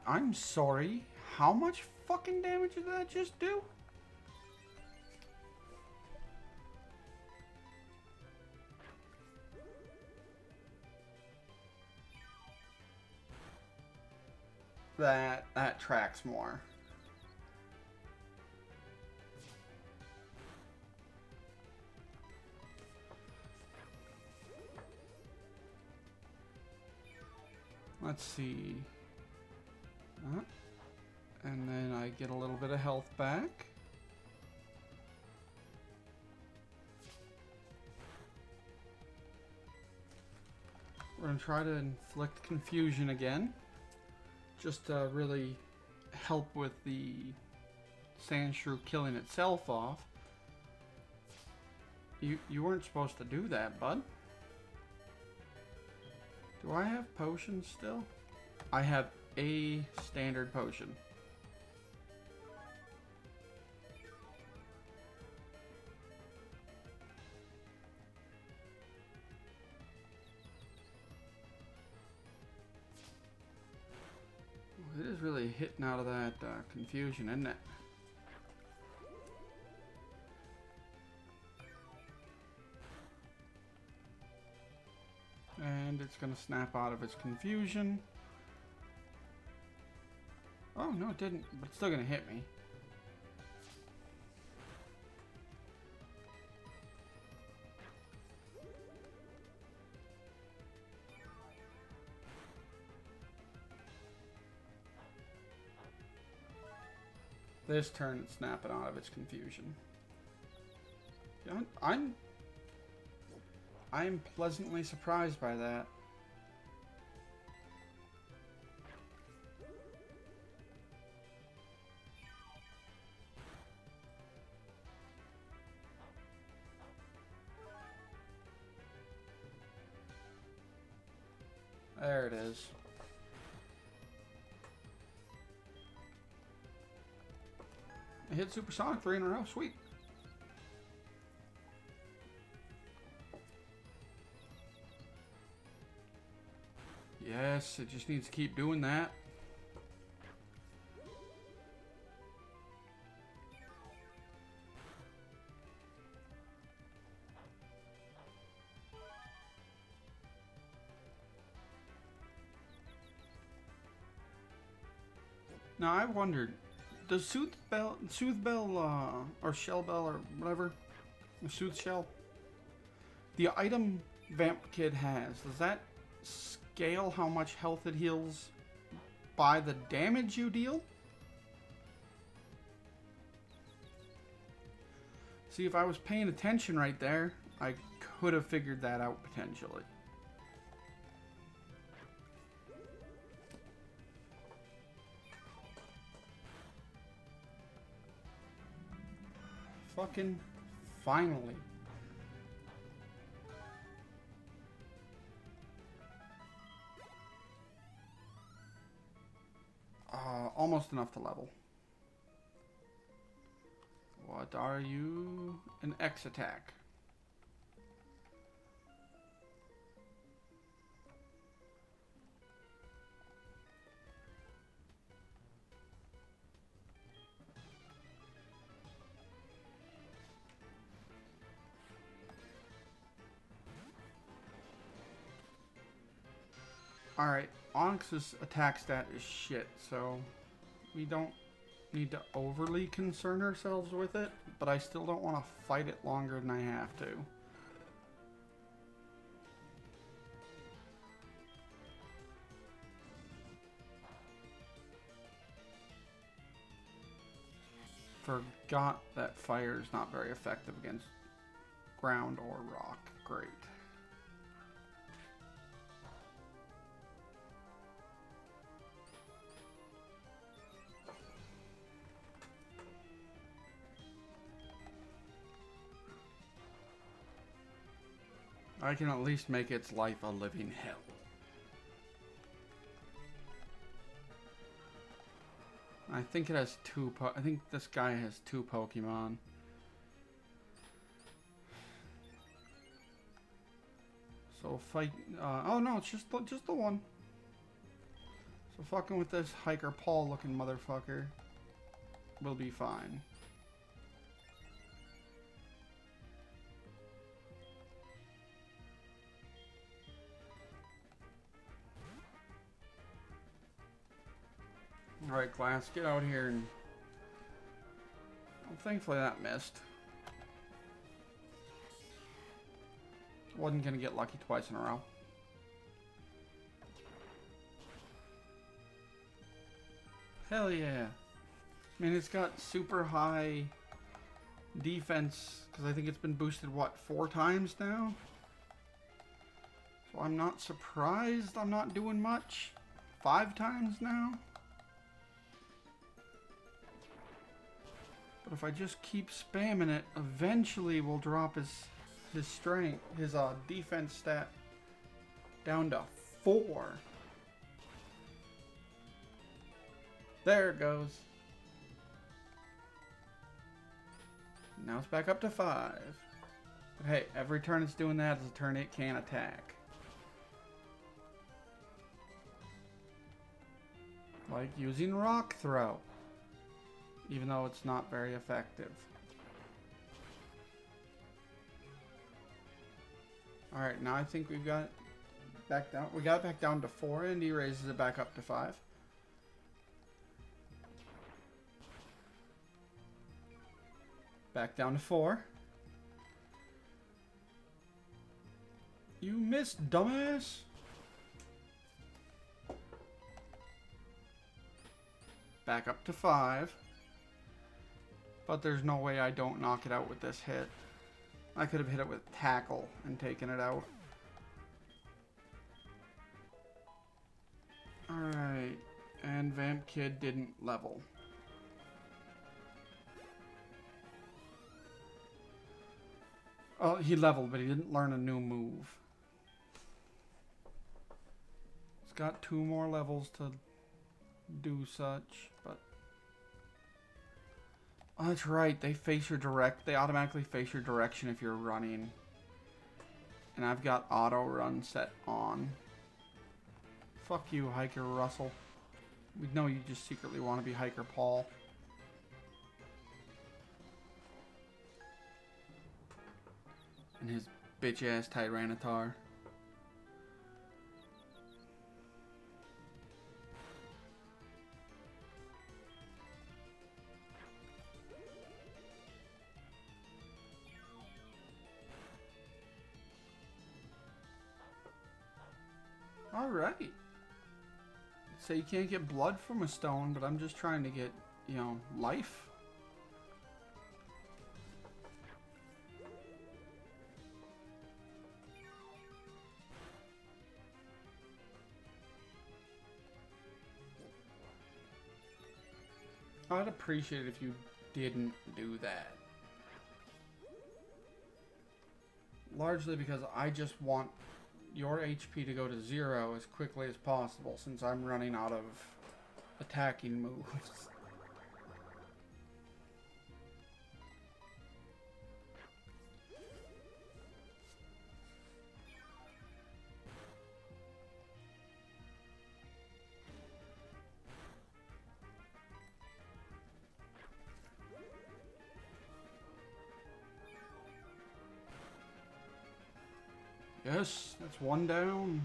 I'm sorry. How much fucking damage did that just do? That tracks more. Let's see. And then I get a little bit of health back. We're going to try to inflict confusion again. Just to really help with the Sandshrew killing itself off. You weren't supposed to do that, bud. Do I have potions still? I have a standard potion. It is really hitting out of that confusion, isn't it? And it's going to snap out of its confusion. Oh, no, it didn't, but it's still going to hit me. This turn it's snapping out of its confusion. Yeah, I'm pleasantly surprised by that. There it is. I hit Supersonic 3 in a row. Sweet. Yes, it just needs to keep doing that. Now I wondered, does Sooth Bell, or Shell Bell, or whatever, the Sooth Shell, the item Vamp Kid has, does that scale how much health it heals by the damage you deal? See, if I was paying attention right there, I could have figured that out potentially. Fucking finally. Almost enough to level. What are you? An X attack. Alright, Onyx's attack stat is shit, so we don't need to overly concern ourselves with it, but I still don't want to fight it longer than I have to. Forgot that fire is not very effective against ground or rock. Great. I can at least make its life a living hell. I think it has I think this guy has 2 Pokemon. So fight. Oh no, it's just the one. So fucking with this Hiker Paul looking motherfucker will be fine. Alright, Glass, get out here and... Well, thankfully that missed. Wasn't gonna get lucky twice in a row. Hell yeah. I mean, it's got super high defense, because I think it's been boosted, what, 4 times now? So I'm not surprised I'm not doing much. 5 times now? But if I just keep spamming it, eventually we'll drop his strength, his defense stat down to 4. There it goes. Now it's back up to 5. But hey, every turn it's doing that is a turn it can attack. Like using Rock Throw. Even though it's not very effective. Alright, now I think we've got it back down. We got it back down to 4 and he raises it back up to 5. Back down to 4. You missed, dumbass! Back up to 5. But there's no way I don't knock it out with this hit. I could have hit it with tackle and taken it out. Alright. And Vamp Kid didn't level. Oh, he leveled, but he didn't learn a new move. It's got 2 more levels to do such, but... Oh, that's right. They face your direct. They automatically face your direction if you're running. And I've got auto run set on. Fuck you, Hiker Russell. We know you just secretly want to be Hiker Paul. And his bitch-ass Tyranitar. Alright. So you can't get blood from a stone, but I'm just trying to get, you know, life. I'd appreciate it if you didn't do that. Largely because I just want your HP to go to 0 as quickly as possible since I'm running out of attacking moves. Yes, that's 1 down.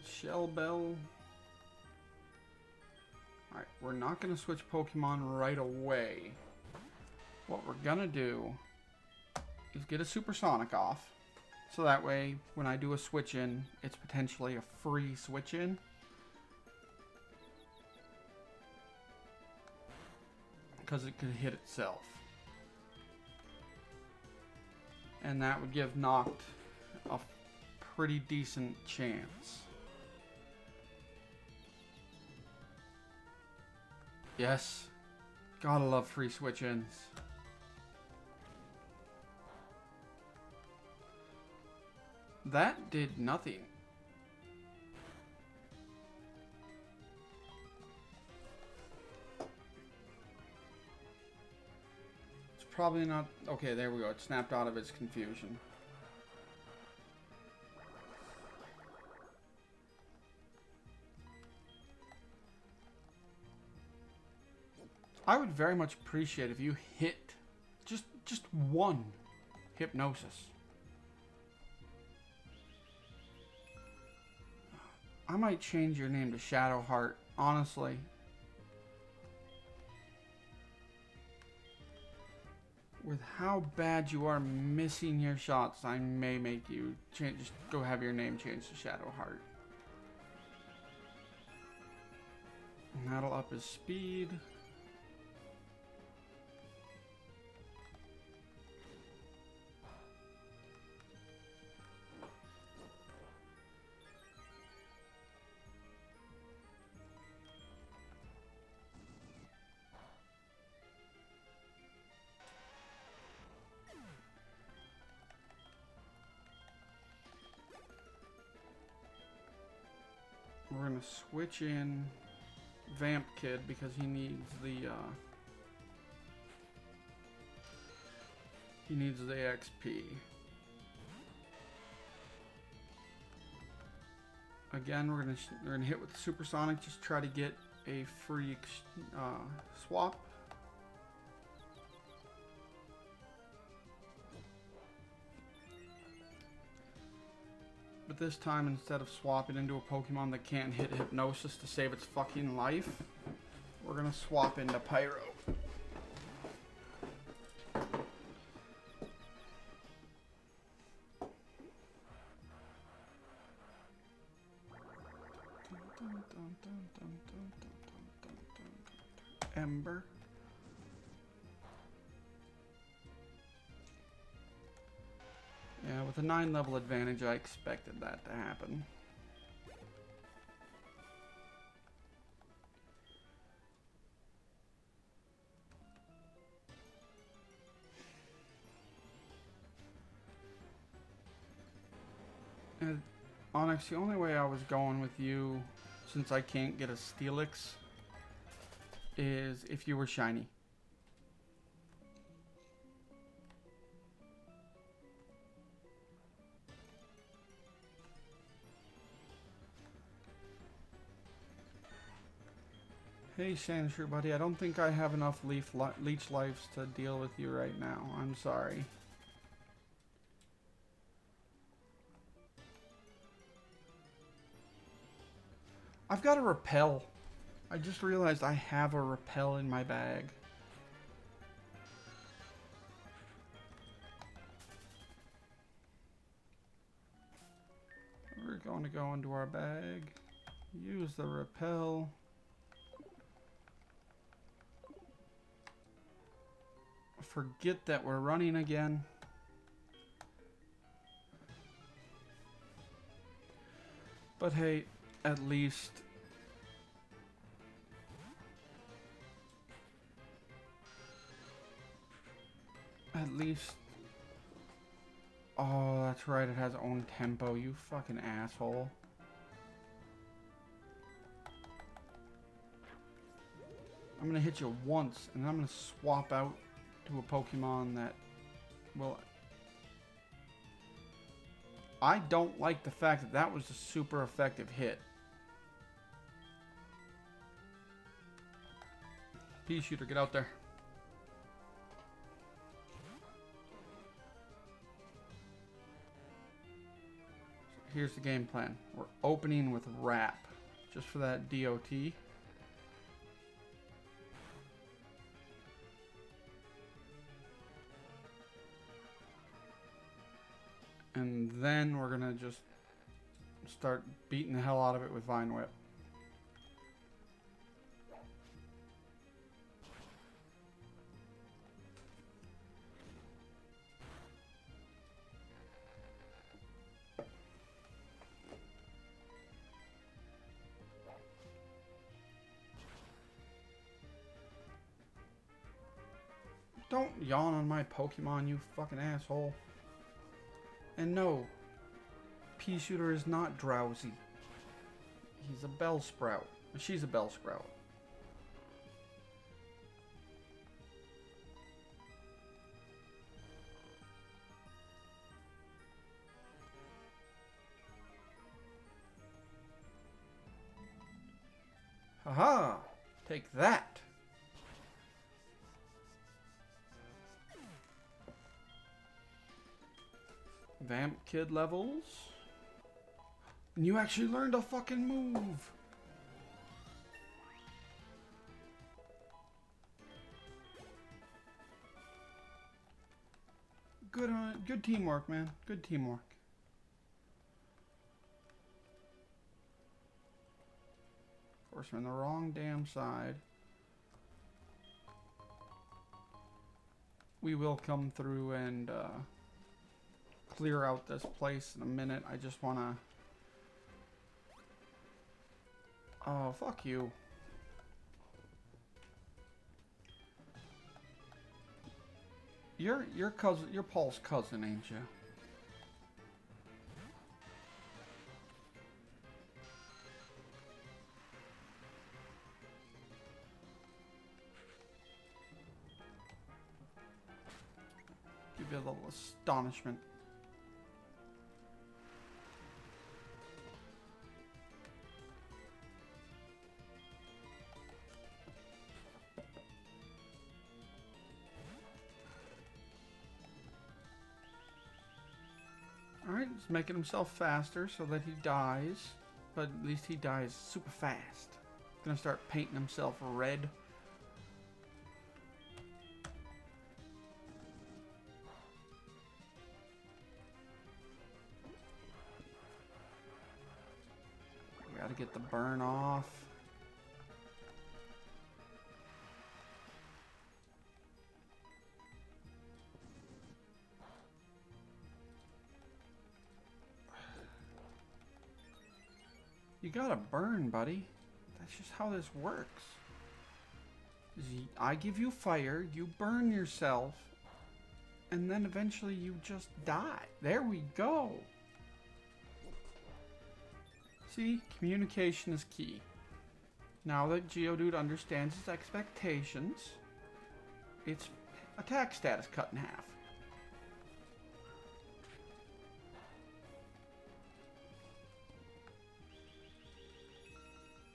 Shell Bell. Alright, we're not going to switch Pokemon right away. What we're going to do is get a Supersonic off. So that way, when I do a switch in, it's potentially a free switch in. Because it could hit itself. And that would give Noct a pretty decent chance. Yes. Gotta love free switch-ins. That did nothing. Probably not. Okay, there we go. It snapped out of its confusion. I would very much appreciate if you hit just one hypnosis. I might change your name to Shadowheart, honestly. With how bad you are missing your shots, I may make you change. Just go have your name changed to Shadowheart. And that'll up his speed. We're gonna switch in Vamp Kid because he needs the XP. Again, we're gonna hit with Supersonic. Just try to get a free swap. But this time, instead of swapping into a Pokemon that can't hit Hypnosis to save its fucking life, we're gonna swap into Pyro. Ember. Yeah, with a 9 level advantage, I expected that to happen. And Onyx, the only way I was going with you, since I can't get a Steelix, is if you were shiny. Hey Sandshrew buddy, I don't think I have enough leech lives to deal with you right now. I'm sorry. I've got a repel. I just realized I have a repel in my bag. We're going to go into our bag. Use the repel. Forget that we're running again. But hey, at least oh, that's right, it has own tempo, you fucking asshole. I'm gonna hit you once and then I'm gonna swap out to a Pokemon that will... I don't like the fact that that was a super effective hit. Pea shooter, get out there. So here's the game plan. We're opening with Wrap, just for that DOT. And then we're gonna just start beating the hell out of it with Vine Whip. Don't yawn on my Pokemon, you fucking asshole. And no, Pea Shooter is not drowsy. He's a Bellsprout. She's a Bellsprout. Haha! Take that! Vamp Kid levels. And you actually learned a fucking move! Good teamwork, man. Good teamwork. Of course, we're on the wrong damn side. We will come through and clear out this place in a minute. I just wanna... Oh, fuck you. You're cousin, you're Paul's cousin, ain't you? Give you a little astonishment. Alright, he's making himself faster so that he dies. But at least he dies super fast. Gonna start painting himself red. get the burn off. You gotta burn, buddy. That's just how this works. I give you fire, you burn yourself, and then eventually you just die. There we go. See, communication is key. Now that Geodude understands his expectations, its attack status cut in half.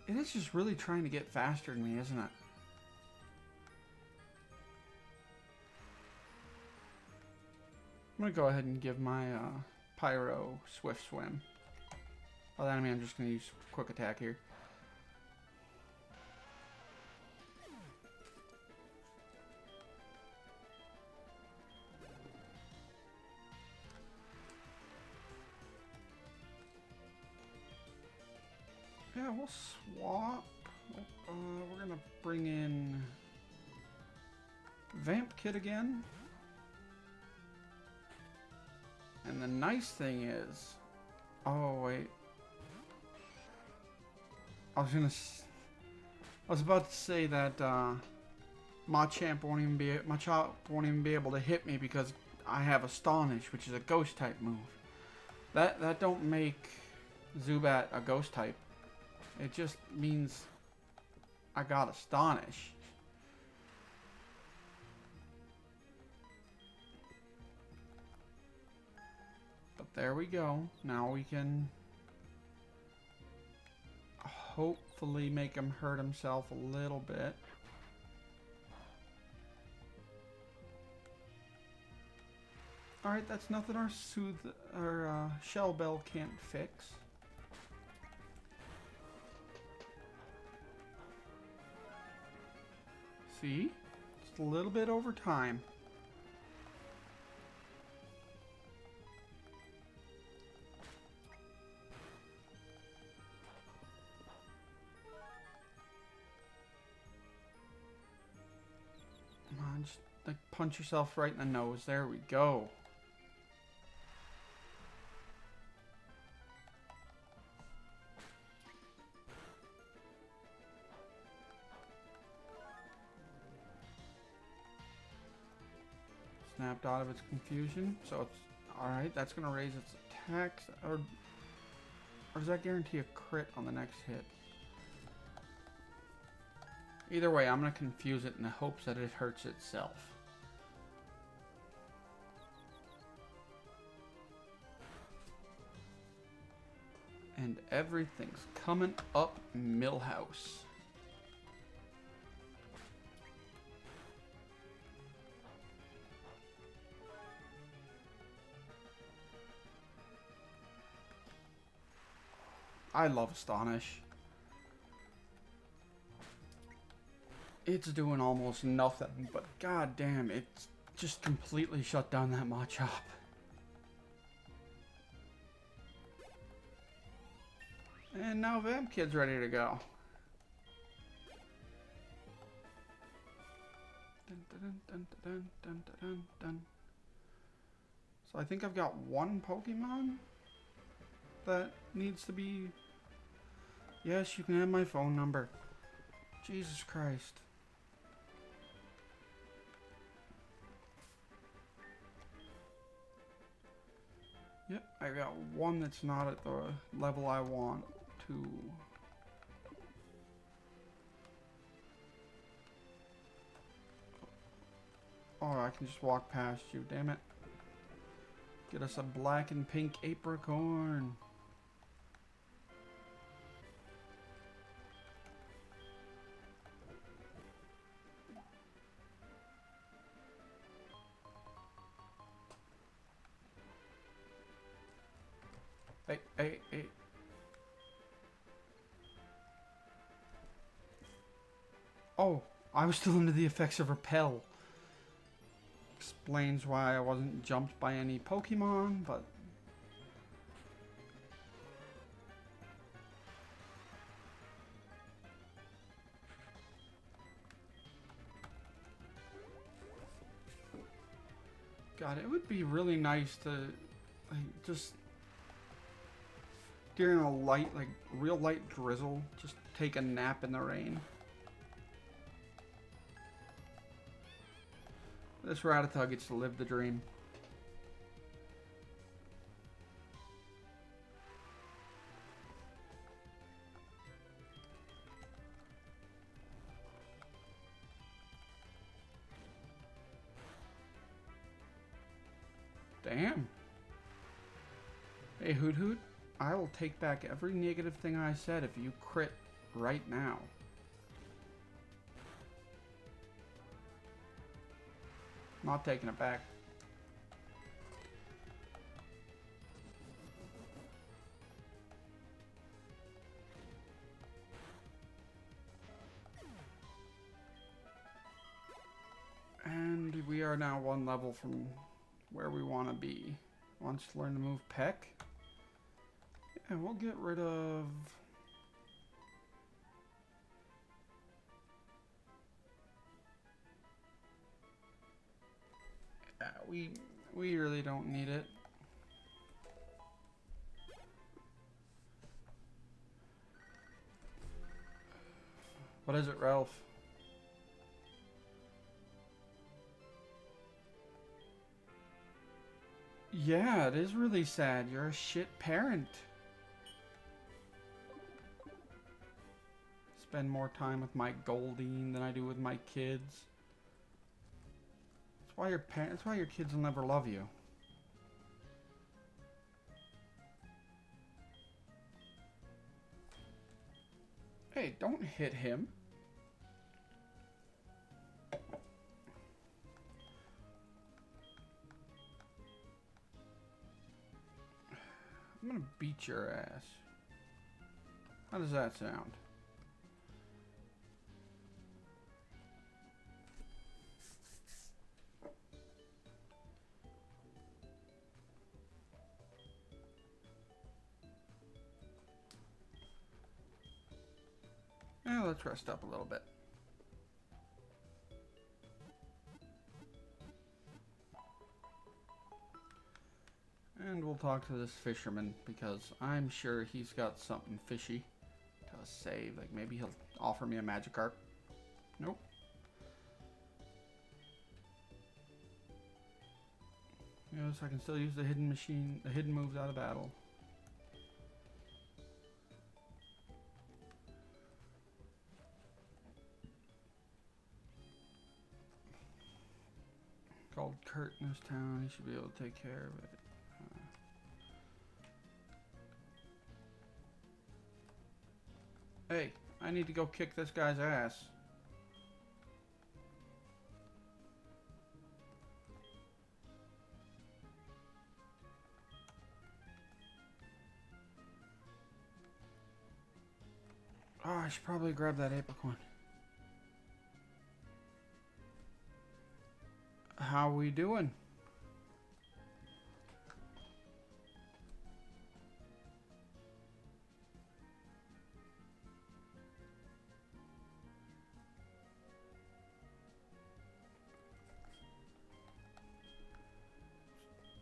It is just really trying to get faster than me, isn't it? I'm gonna go ahead and give my Pyro Swift Swim. Well, I mean, I'm just gonna use Quick Attack here. Yeah, we'll swap. We're gonna bring in Vamp Kid again. And the nice thing is, oh wait, I was about to say that Machop won't even be able to hit me because I have Astonish, which is a Ghost type move. That don't make Zubat a Ghost type. It just means I got Astonish. But there we go. Now we can hopefully make him hurt himself a little bit. Alright, that's nothing our Shell Bell can't fix. See? Just a little bit over time. Come on, just like punch yourself right in the nose. There we go. Snapped out of its confusion, so it's alright. That's gonna raise its attacks, or does that guarantee a crit on the next hit? Either way, I'm gonna confuse it in the hopes that it hurts itself. And everything's coming up Millhouse. I love Astonish. It's doing almost nothing, but goddamn, it's just completely shut down that Machop. And now Vamp Kid's ready to go. Dun, dun, dun, dun, dun, dun, dun, dun. So I think I've got one Pokemon that needs to be... Yes, you can have my phone number. Jesus Christ. Yep, I got one that's not at the level I want to. Oh, I can just walk past you, damn it. Get us a black and pink apricorn. Hey. Oh, I was still under the effects of Repel. Explains why I wasn't jumped by any Pokemon, but... God, it would be really nice to, like, just during a light, like, real light drizzle, just take a nap in the rain. This Rattata gets to live the dream. Damn. Hey, Hoot Hoot, I will take back every negative thing I said if you crit right now. Not taking it back. And we are now one level from where we want to be. Wants to learn to move Peck. Yeah, we'll get rid of... we really don't need it. What is it, Ralph? Yeah, it is really sad. You're a shit parent. Spend more time with my Goldine than I do with my kids. That's why your kids will never love you. Hey, don't hit him. I'm gonna beat your ass. How does that sound? Yeah, let's rest up a little bit. And we'll talk to this fisherman because I'm sure he's got something fishy to say. Like maybe he'll offer me a Magikarp. Nope. Yes, I can still use the hidden moves out of battle. Called Kurt in this town. He should be able to take care of it. Hey, I need to go kick this guy's ass. Oh, I should probably grab that apricorn. How we doing?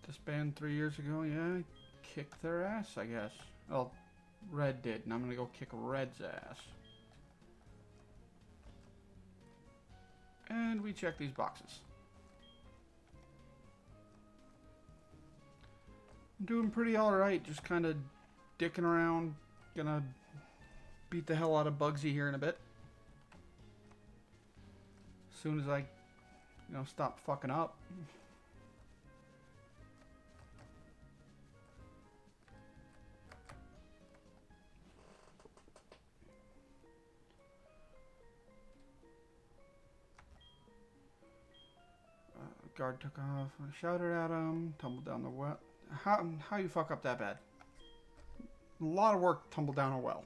Disbanded 3 years ago, yeah, I kicked their ass, I guess. Well, Red did, and I'm gonna go kick Red's ass. And we check these boxes. I'm doing pretty alright, just kind of dicking around. Gonna beat the hell out of Bugsy here in a bit. As soon as I, stop fucking up. Guard took off. I shouted at him. Tumbled down the well. How you fuck up that bad? A lot of work tumbled down a well.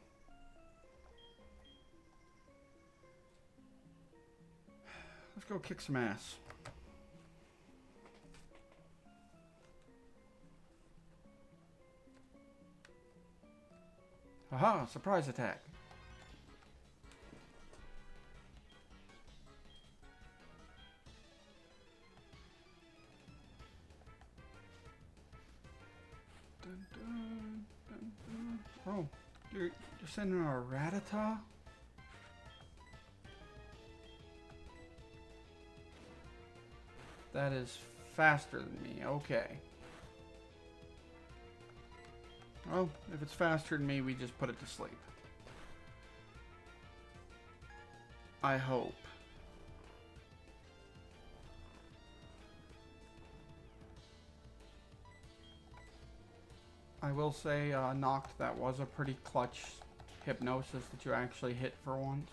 Let's go kick some ass. Aha! Surprise attack. Oh, you're sending a Rattata? That is faster than me. Okay. Well, if it's faster than me, we just put it to sleep. I hope. I will say, Noct, that was a pretty clutch hypnosis that you actually hit for once.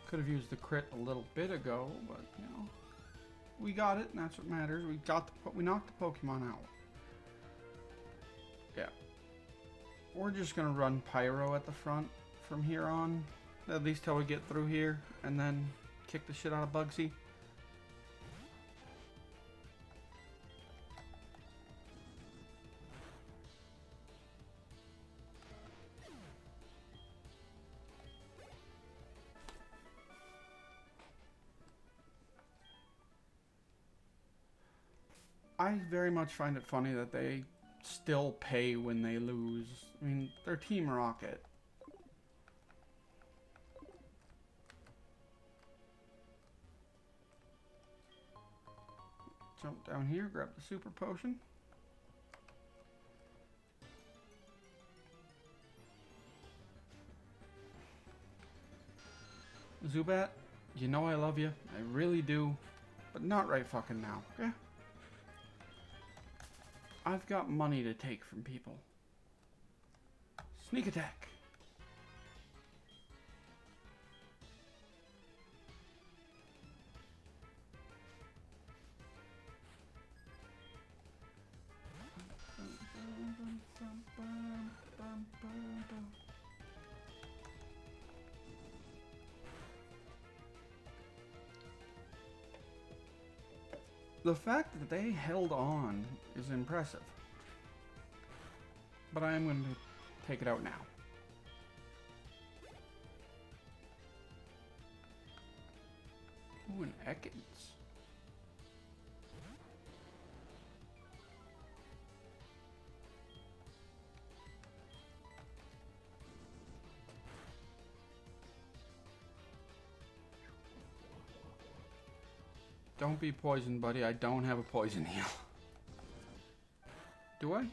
Could have used the crit a little bit ago, but you know, we got it, and that's what matters. We knocked the Pokemon out. Yeah, we're just gonna run Pyro at the front from here on, at least till we get through here, and then kick the shit out of Bugsy. I very much find it funny that they still pay when they lose. I mean, they're Team Rocket. Jump down here, grab the super potion. Zubat, you know I love you. I really do. But not right fucking now, okay? I've got money to take from people. Sneak attack. The fact that they held on is impressive. But I am going to take it out now. Ooh, an Ekans. Don't be poisoned, buddy. I don't have a poison heal. Do I?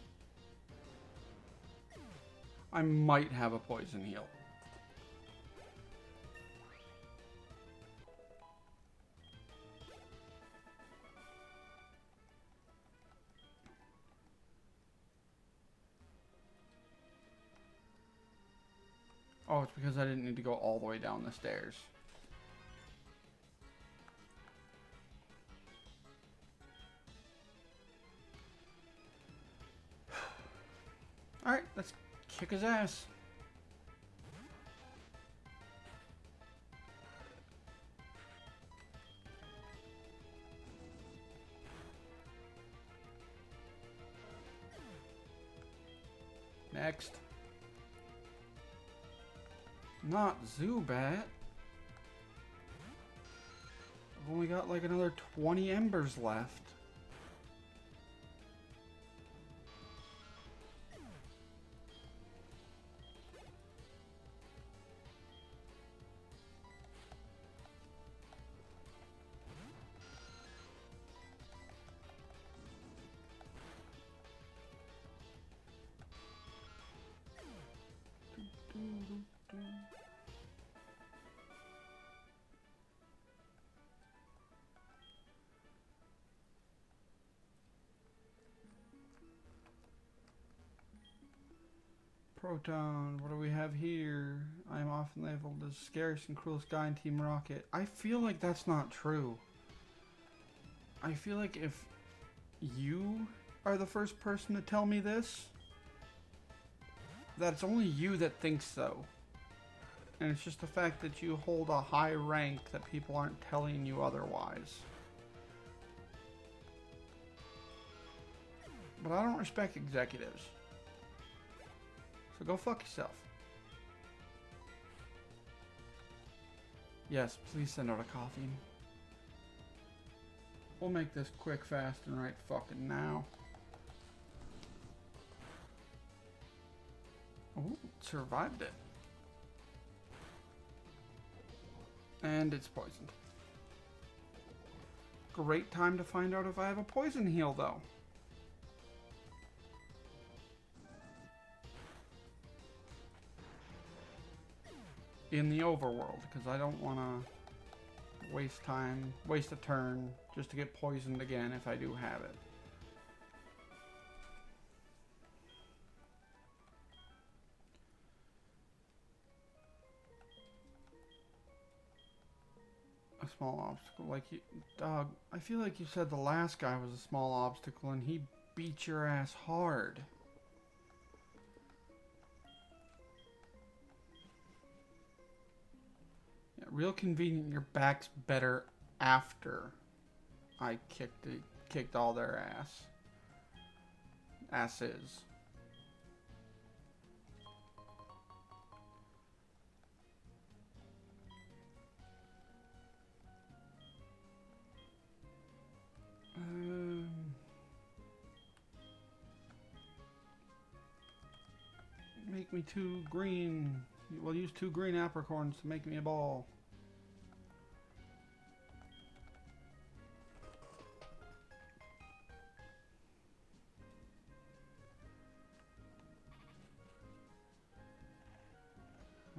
I might have a poison heal. Oh, it's because I didn't need to go all the way down the stairs. Alright, let's kick his ass. Next. Not Zubat. I've only got like another 20 embers left. Proton, what do we have here? I am often labeled the scariest and cruelest guy in Team Rocket. I feel like that's not true. I feel like if you are the first person to tell me this, that it's only you that thinks so. And it's just the fact that you hold a high rank that people aren't telling you otherwise. But I don't respect executives. So go fuck yourself. Yes, please send out a coffee. We'll make this quick, fast, and right fucking now. Oh, survived it. And it's poisoned. Great time to find out if I have a poison heal, though. In the overworld, because I don't want to waste time, waste a turn, just to get poisoned again if I do have it. A small obstacle, like you, dog. I feel like you said the last guy was a small obstacle and he beat your ass hard. Yeah, real convenient. Your back's better after I kicked all their asses. Make me 2 green. We'll use 2 green apricorns to make me a ball.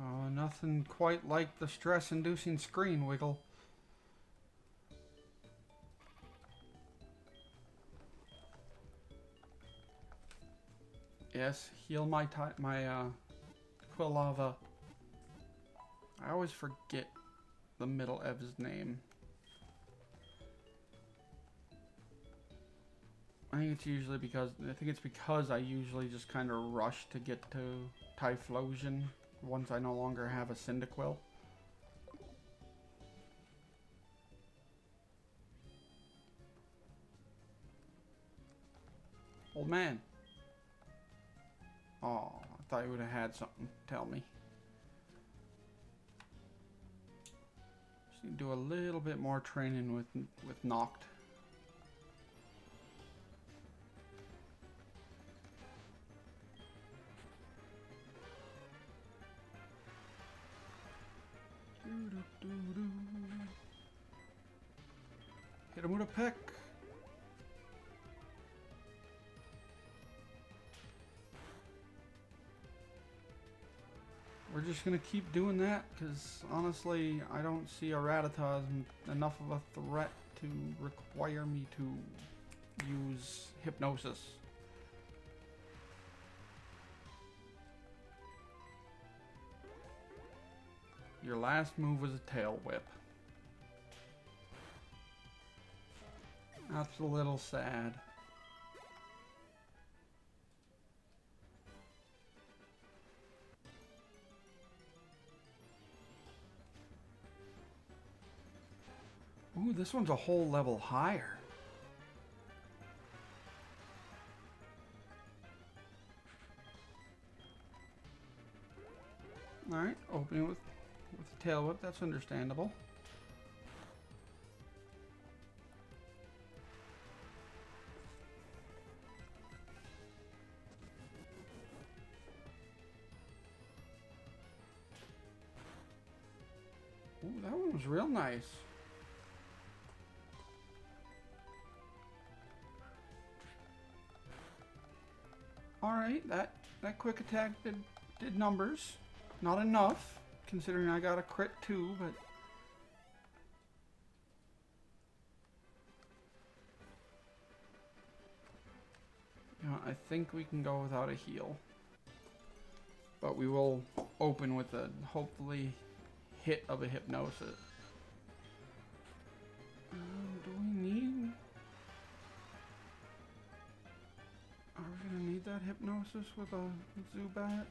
Oh, nothing quite like the stress-inducing screen wiggle. Yes, heal my Quilava. I always forget the middle Ev's name. I think it's because I usually just kind of rush to get to Typhlosion once I no longer have a Cyndaquil. Old man. Oh, I thought you would have had something to tell me. Just need to do a little bit more training with Noct. Hit him with a peck. We're just gonna keep doing that because honestly, I don't see a Rattata as enough of a threat to require me to use Hypnosis. Your last move was a Tail Whip. That's a little sad. Ooh, this one's a whole level higher. Alright, opening with the Tail Whip, that's understandable. Ooh, that one was real nice. Alright, that quick attack did numbers. Not enough, considering I got a crit too, but... You know, I think we can go without a heal. But we will open with a, hopefully, hit of a Hypnosis. Do we need... Are we gonna need that Hypnosis with a Zubat?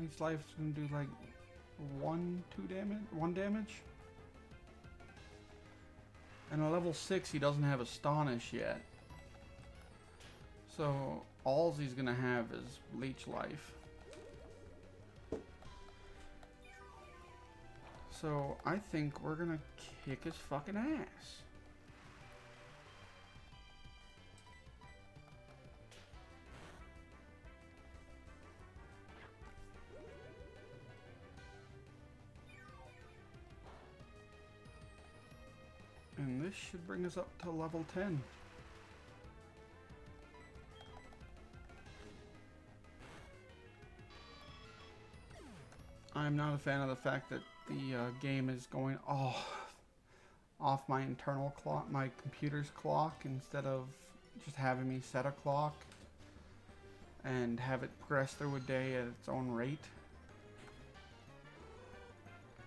Leech Life's gonna do like 1 damage? And a level 6, he doesn't have Astonish yet. So, all he's gonna have is Leech Life. So, I think we're gonna kick his fucking ass. And this should bring us up to level 10. I'm not a fan of the fact that the game is going off my internal clock, my computer's clock, instead of just having me set a clock and have it progress through a day at its own rate.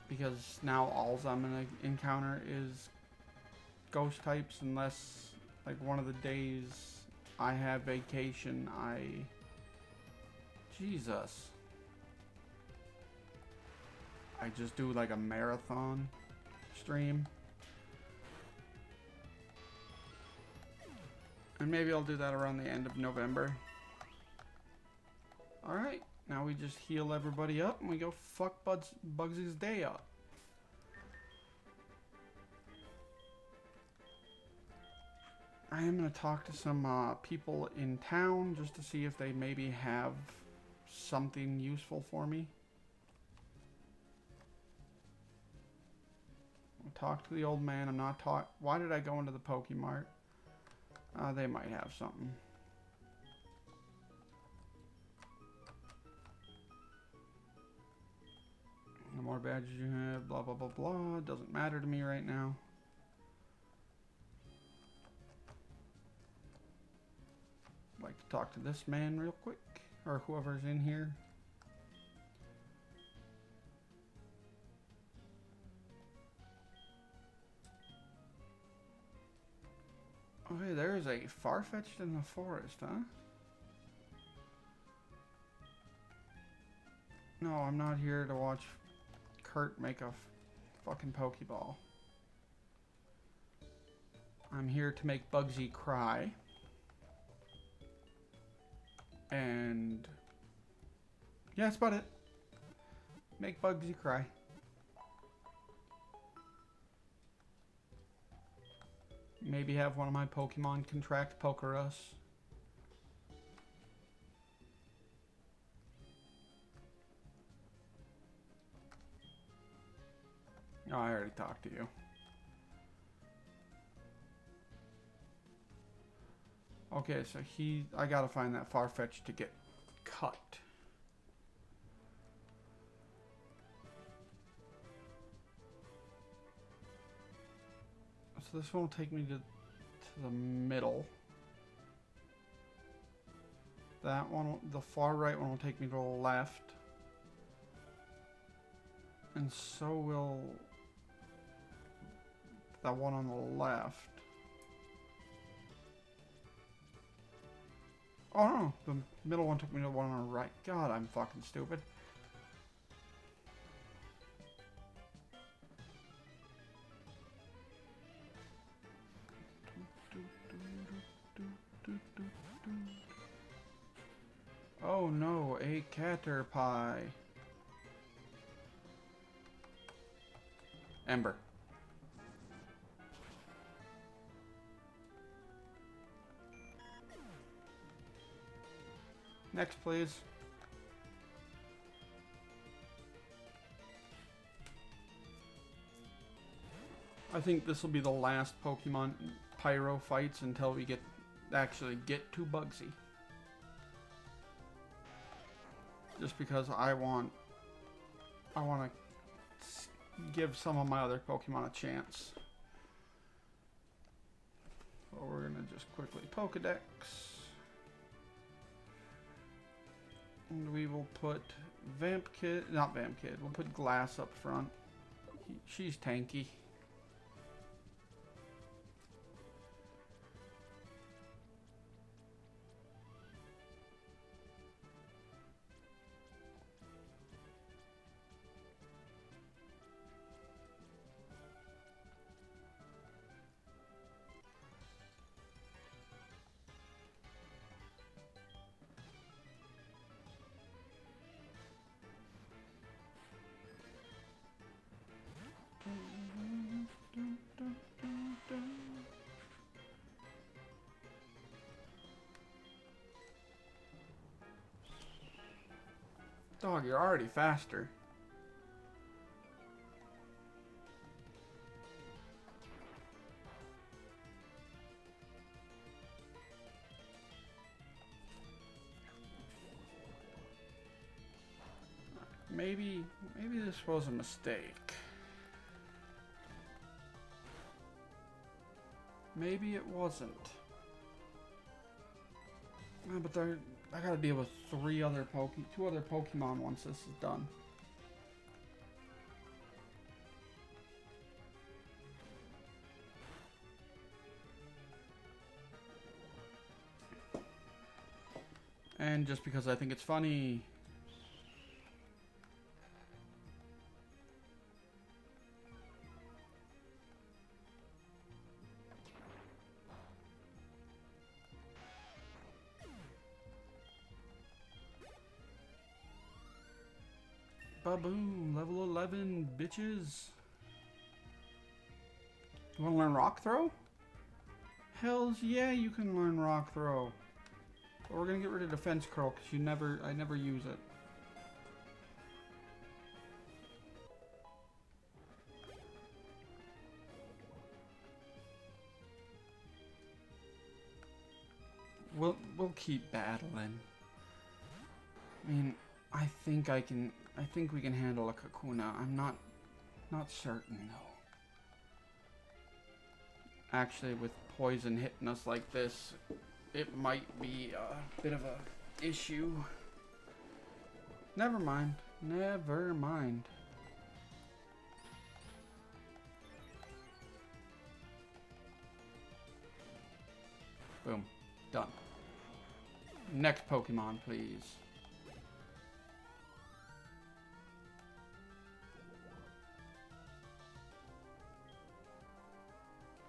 Because now all I'm going to encounter is ghost types, unless like one of the days I have vacation, Jesus. I just do like a marathon stream. And maybe I'll do that around the end of November. Alright, now we just heal everybody up and we go fuck Bugsy's day up. I am going to talk to some people in town just to see if they maybe have something useful for me. I'll talk to the old man. I'm not Why did I go into the Pokemart? They might have something. The more badges you have, blah, blah, blah, blah. It doesn't matter to me right now. I'd like to talk to this man real quick, or whoever's in here. Okay, there's a Farfetch'd in the forest, huh? No, I'm not here to watch Kurt make a fucking Pokeball. I'm here to make Bugsy cry. And yeah, that's about it. Make Bugsy cry. Maybe have one of my Pokemon contract Pokerus. Oh, I already talked to you. Okay, so I gotta find that Farfetch'd to get cut. So this one will take me to the middle. That one, the far right one will take me to the left. And so will that one on the left. Oh no, the middle one took me to the one on the right. God, I'm fucking stupid. Oh no, a Caterpie. Ember. Next, please. I think this will be the last Pokemon Pyro fights until we actually get to Bugsy. Just because I want to give some of my other Pokemon a chance. So we're gonna just quickly Pokedex. And we will put not Vampkid, we'll put Glass up front. She's tanky. Dog, you're already faster. Maybe this was a mistake. Maybe it wasn't. But I gotta deal with two other Pokemon once this is done. And just because I think it's funny. Ba-boom, level 11, bitches. You wanna learn Rock Throw? Hells yeah, you can learn Rock Throw. But we're gonna get rid of Defense Curl because I never use it. We'll keep battling. I mean, I think we can handle a Kakuna. I'm not certain though. Actually, with poison hitting us like this, it might be a bit of a issue. Never mind. Never mind. Boom. Done. Next Pokemon, please.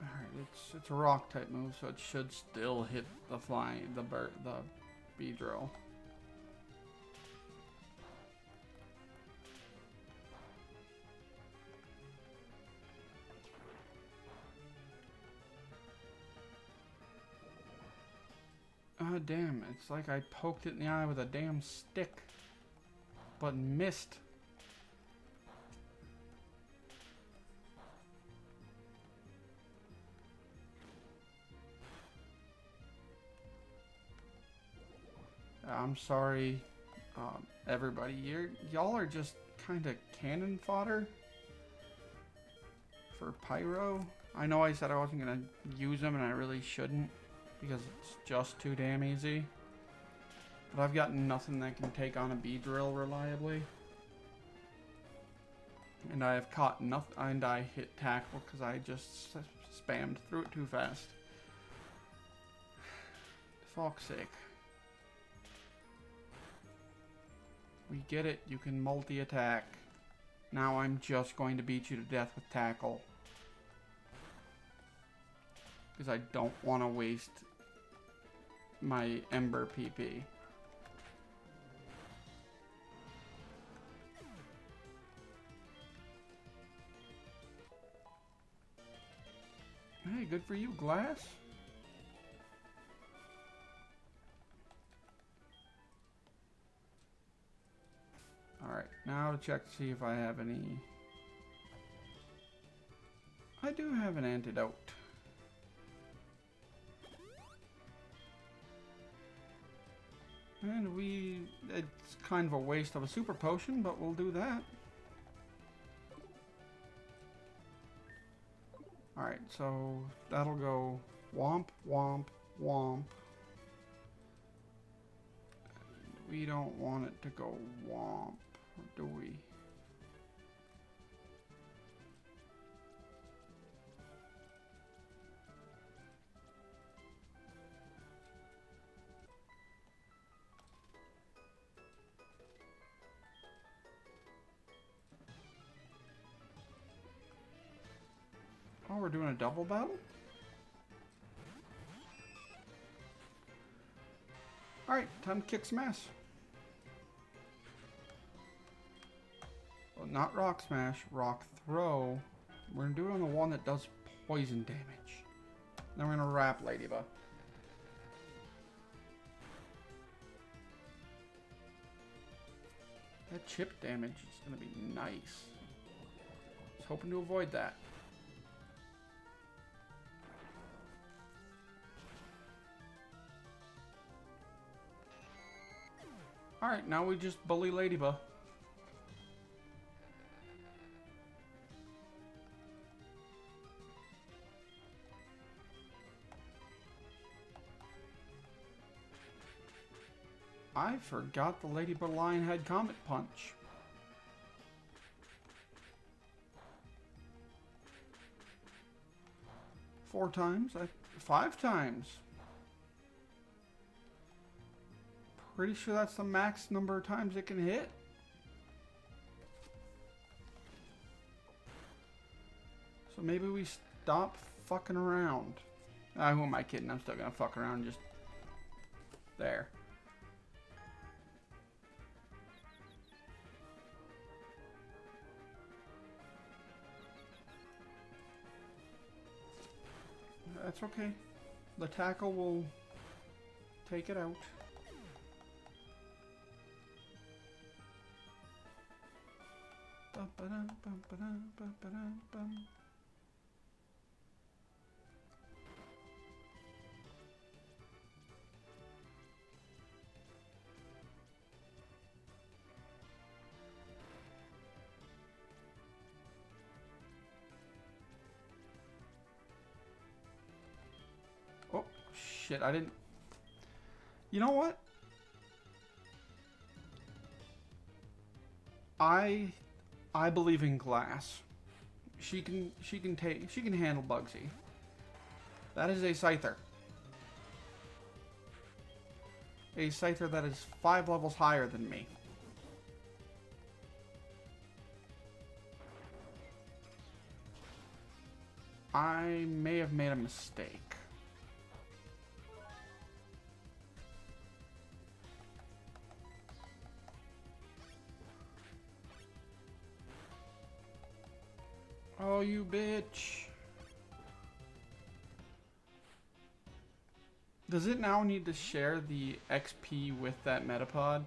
Alright, it's a rock type move, so it should still hit the Beedrill. Ah, damn, it's like I poked it in the eye with a damn stick, but missed. I'm sorry, everybody. Y'all are just kind of cannon fodder for Pyro. I know I said I wasn't gonna use them, and I really shouldn't because it's just too damn easy. But I've got nothing that can take on a Beedrill reliably, and I have caught nothing. And I hit tackle because I just spammed through it too fast. Fuck's sake. We get it, you can multi-attack. Now I'm just going to beat you to death with tackle. Because I don't want to waste my Ember PP. Hey, good for you, Glass. Alright, now to check to see if I have any... I do have an antidote. And it's kind of a waste of a super potion, but we'll do that. Alright, so that'll go womp, womp, womp. We don't want it to go womp, do we? Oh, we're doing a double battle? Alright, time to kick some ass. Well, not Rock Smash, Rock Throw. We're gonna do it on the one that does poison damage. Then we're gonna wrap Ladybug. That chip damage is going to be nice. I was hoping to avoid that. Alright, now we just bully Ladybug. I forgot the Ladybug Lion had Comet Punch. Four times? 5 times. Pretty sure that's the max number of times it can hit. So maybe we stop fucking around. Who am I kidding? I'm still gonna fuck around just there. That's okay. The tackle will take it out. Oh, shit, I didn't... You know what? I believe in Glass. She can handle Bugsy. That is a Scyther. A Scyther that is 5 levels higher than me. I may have made a mistake. Oh, you bitch. Does it now need to share the XP with that Metapod?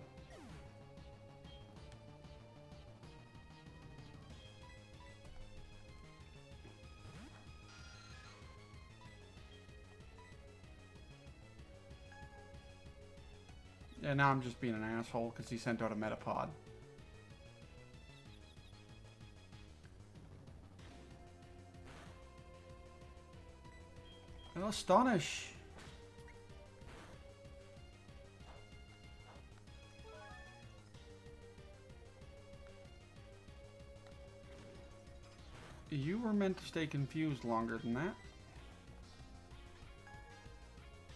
Yeah, now I'm just being an asshole because he sent out a Metapod. Astonish. You were meant to stay confused longer than that.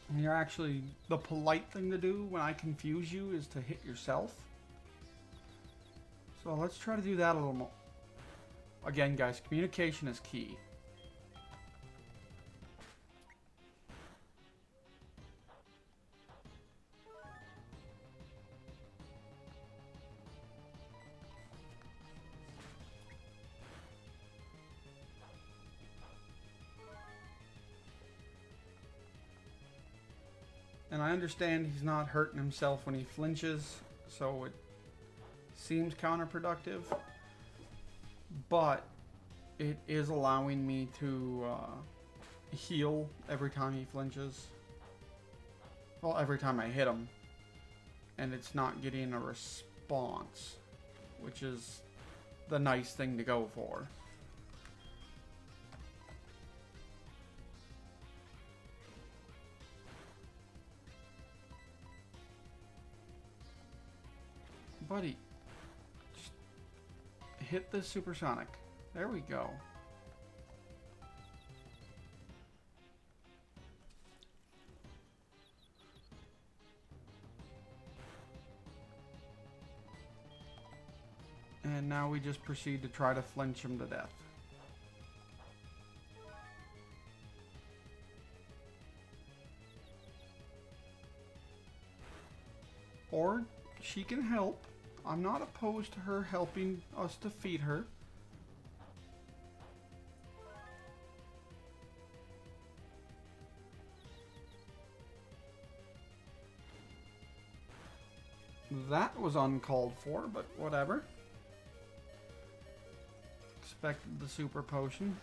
And you're actually, the polite thing to do when I confuse you is to hit yourself. So let's try to do that a little more. Again, guys, communication is key. And I understand he's not hurting himself when he flinches, so it seems counterproductive. But it is allowing me to heal every time he flinches. Well, every time I hit him. And it's not getting a response, which is the nice thing to go for. Buddy, just hit the supersonic. There we go. And now we just proceed to try to flinch him to death. Or she can help. I'm not opposed to her helping us defeat her. That was uncalled for, but whatever. Expected the super potion.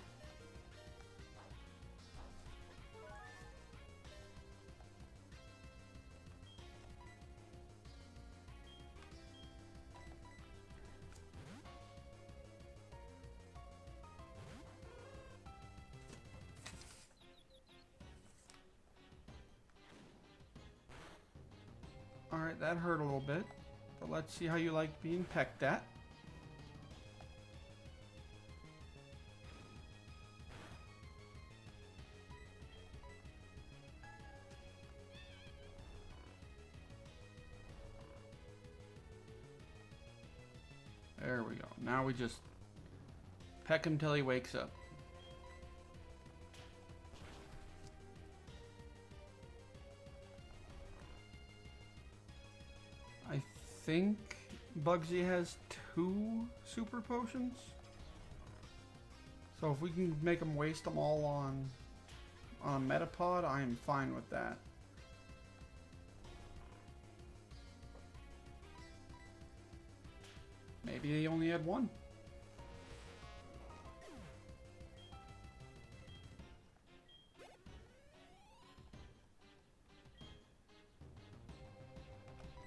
Alright, that hurt a little bit. But let's see how you like being pecked at. There we go. Now we just peck him till he wakes up. I think Bugsy has 2 super potions. So if we can make him waste them all on Metapod, I am fine with that. Maybe he only had 1.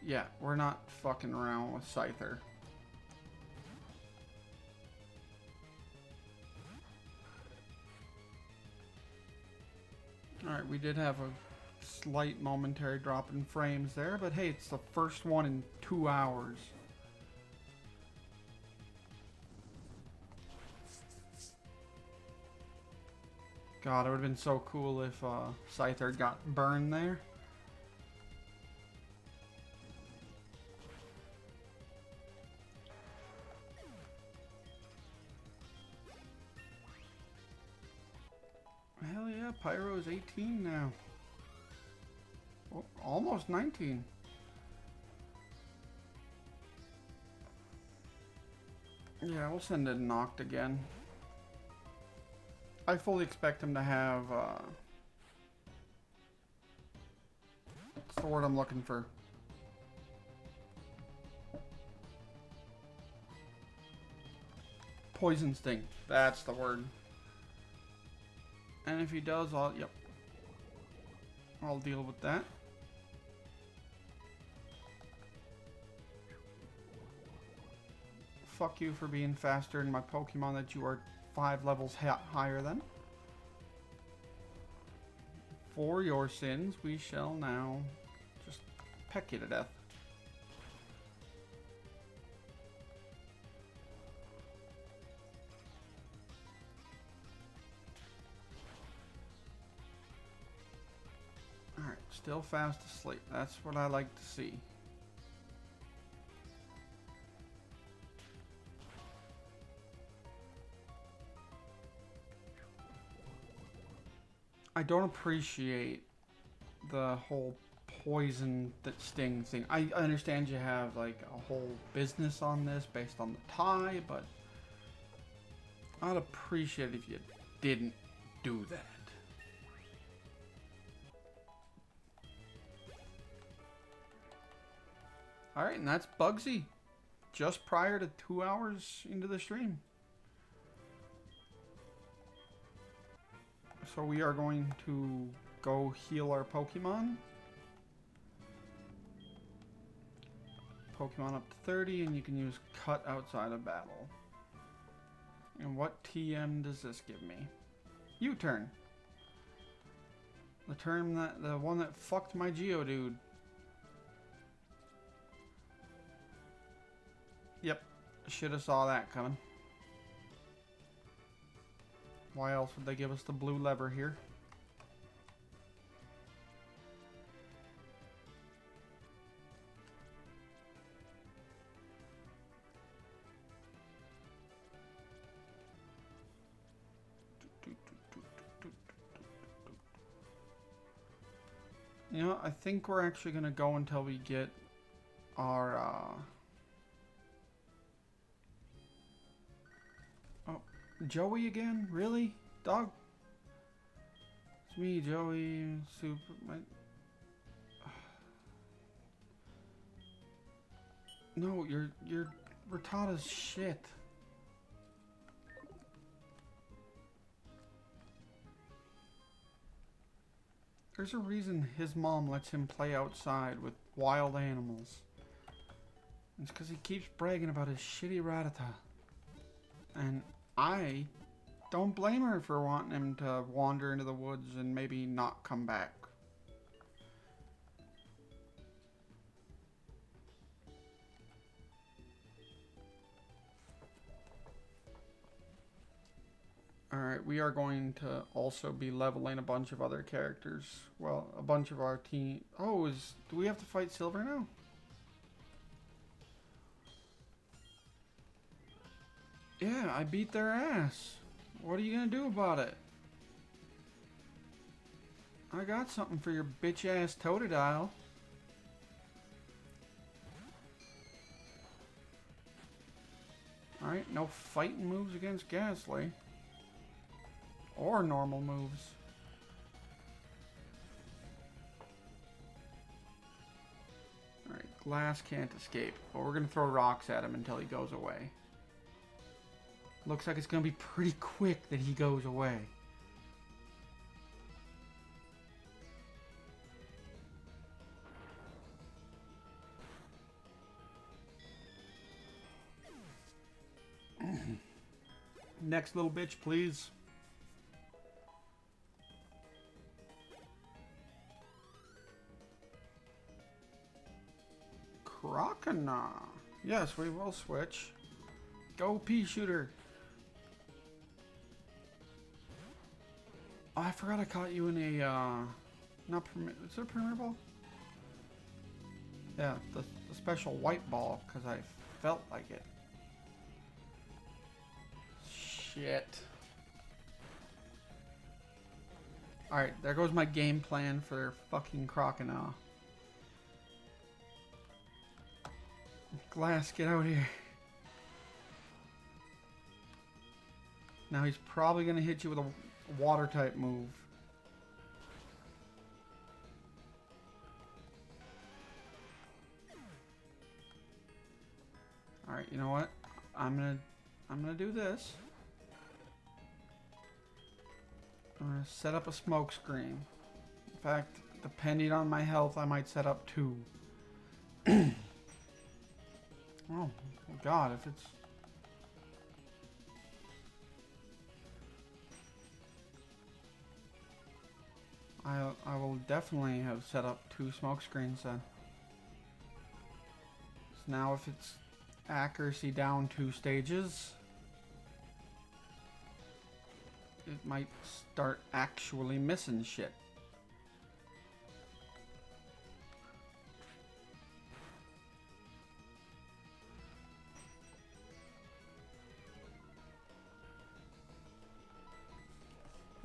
Yeah, we're not fucking around with Scyther. Alright, we did have a slight momentary drop in frames there, but hey, it's the first one in 2 hours. God, it would have been so cool if Scyther got burned there. Hell yeah, Pyro's 18 now. Oh, almost 19. Yeah, we'll send it knocked again. I fully expect him to have, what's the word I'm looking for? Poison Sting. That's the word. And if he does, I'll deal with that. Fuck you for being faster than my Pokemon that you are 5 levels higher than. For your sins, we shall now just peck you to death. Alright, still fast asleep. That's what I like to see. I don't appreciate the whole poison that sting thing. I understand you have like a whole business on this based on the tie, but I'd appreciate it if you didn't do that. Alright, and that's Bugsy. Just prior to 2 hours into the stream. So we are going to go heal our Pokemon. Pokemon up to 30, and you can use Cut outside of battle. And what TM does this give me? U-turn. The one that fucked my Geodude. Yep, should have saw that coming. Why else would they give us the blue lever here? You know, I think we're actually going to go until we get our... Oh, Joey again? Really? Dog? It's me, Joey. Super... No, you're Rattata's shit. There's a reason his mom lets him play outside with wild animals. It's because he keeps bragging about his shitty Rattata. And I don't blame her for wanting him to wander into the woods and maybe not come back. Alright, we are going to also be leveling a bunch of other characters. Well, a bunch of our team. Oh, do we have to fight Silver now? Yeah, I beat their ass. What are you gonna do about it? I got something for your bitch ass Totodile. Alright, no fighting moves against Ghastly. Or normal moves. Alright, Glass can't escape. But we're gonna throw rocks at him until he goes away. Looks like it's gonna be pretty quick that he goes away. Next little bitch, please. Crocodile. Yes, we will switch. Go pea shooter. Oh, I forgot I caught you in a not premier. Is it a premier ball? Yeah, the special white ball because I felt like it. Shit. Alright, there goes my game plan for fucking Crocodile. Glass, get out here. Now he's probably going to hit you with a water type move. Alright, you know what? I'm gonna do this. I'm gonna set up a smoke screen. In fact, depending on my health, I might set up 2. Oh god, if it's... I will definitely have set up 2 smoke screens then. So now if it's accuracy down 2 stages, it might start actually missing shit.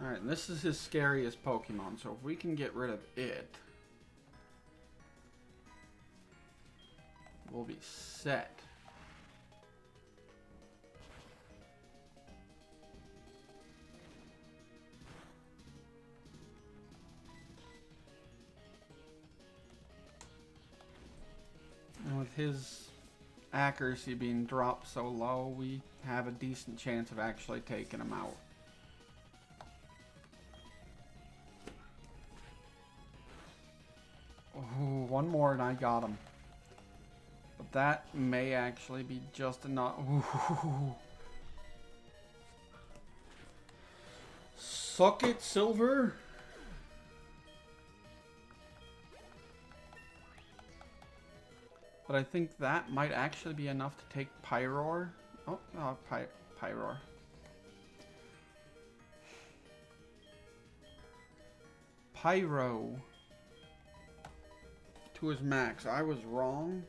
Alright, this is his scariest Pokemon, so if we can get rid of it, we'll be set. And with his accuracy being dropped so low, we have a decent chance of actually taking him out. Oh, one more and I got him. But that may actually be just enough. Ooh. Suck it, Silver! But I think that might actually be enough to take Pyroar. Oh, no, Pyroar. Pyro. To his max. I was wrong.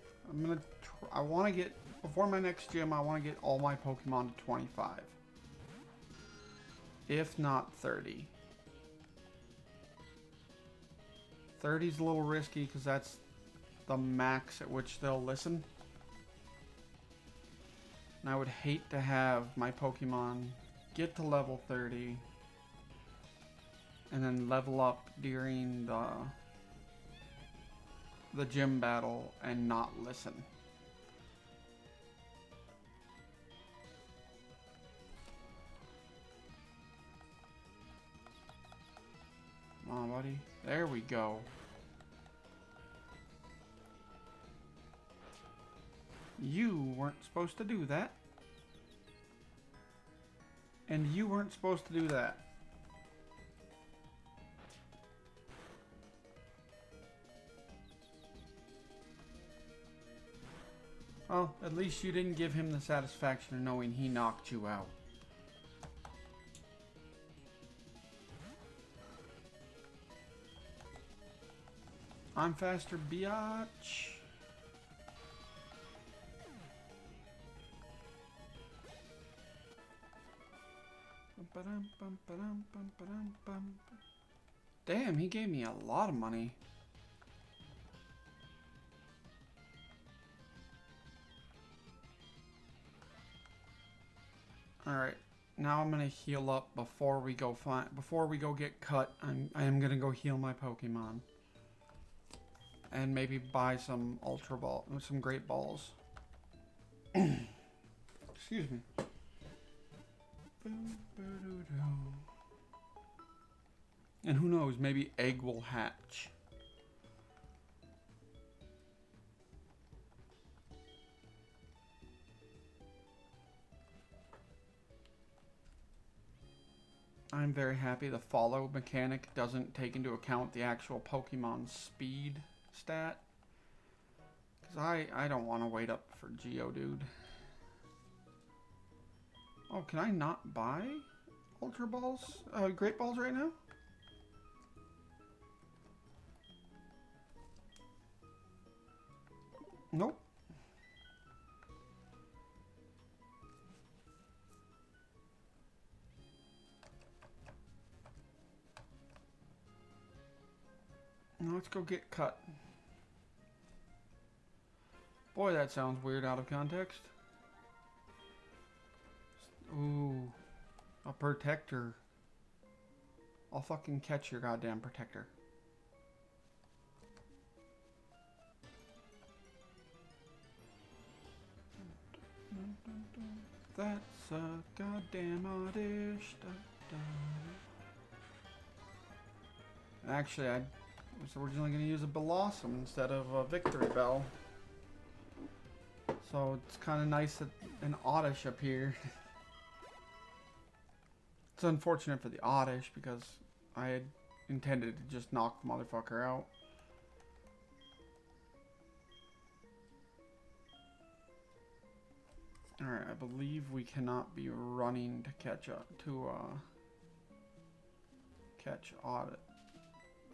I want to get, before my next gym, I want to get all my Pokemon to 25. If not 30. 30's a little risky because that's the max at which they'll listen. And I would hate to have my Pokemon get to level 30 and then level up during the gym battle and not listen. Come on, buddy. There we go. You weren't supposed to do that. And you weren't supposed to do that. Well, at least you didn't give him the satisfaction of knowing he knocked you out. I'm faster, biatch. Damn, he gave me a lot of money. Alright, now I'm gonna heal up before we go get cut. I am gonna go heal my Pokemon. And maybe buy some some great balls. Excuse me. And who knows, maybe egg will hatch. I'm very happy the follow mechanic doesn't take into account the actual Pokemon's speed stat. Because I don't want to wait up for Geodude. Oh, can I not buy Ultra Balls? Great Balls right now? Nope. Now let's go get cut. Boy, that sounds weird out of context. Ooh, a protector. I'll fucking catch your goddamn protector. That's a goddamn oddish. Actually, I was originally going to use a Blossom instead of a Victory Bell. So it's kind of nice that an Oddish appeared. It's unfortunate for the Oddish because I had intended to just knock the motherfucker out. Alright, I believe we cannot be running to catch Audit.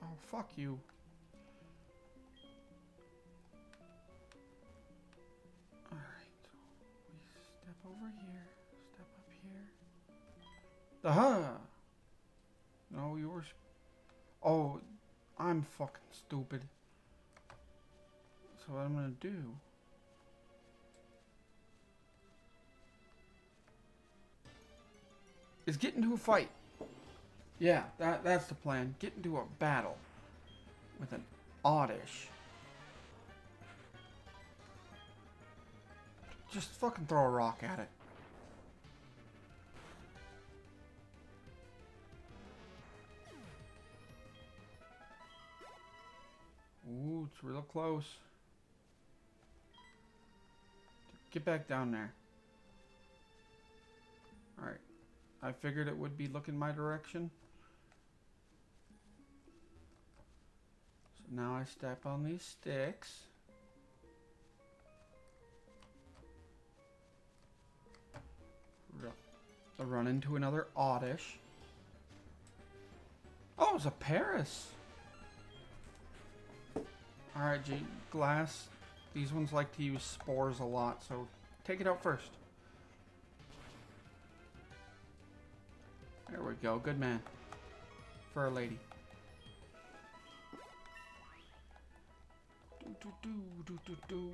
Oh, fuck you. Alright, so we step over here, step up here. Aha! No, yours. Oh, I'm fucking stupid. So what I'm gonna do is get into a fight. Yeah, that's the plan. Get into a battle with an Oddish. Just fucking throw a rock at it. Ooh, it's real close. Get back down there. Alright. I figured it would be looking my direction. So now I step on these sticks. I run into another Oddish. Oh, it's a Paris. Alright, Glass. These ones like to use spores a lot, so take it out first. There we go. Good man. For a lady. Do.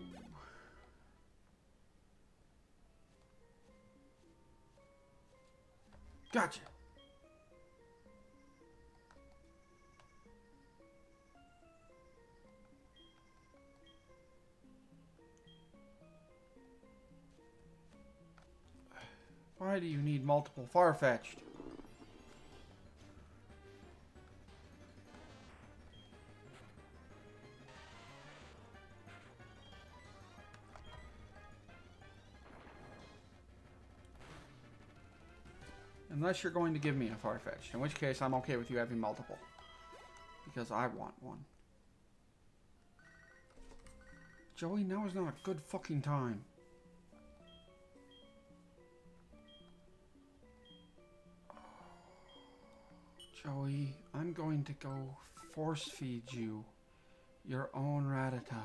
Gotcha. Why do you need multiple Farfetch'd? Unless you're going to give me a Farfetch'd, in which case I'm okay with you having multiple. Because I want one. Joey, now is not a good fucking time. Joey, I'm going to go force feed you your own Rattata.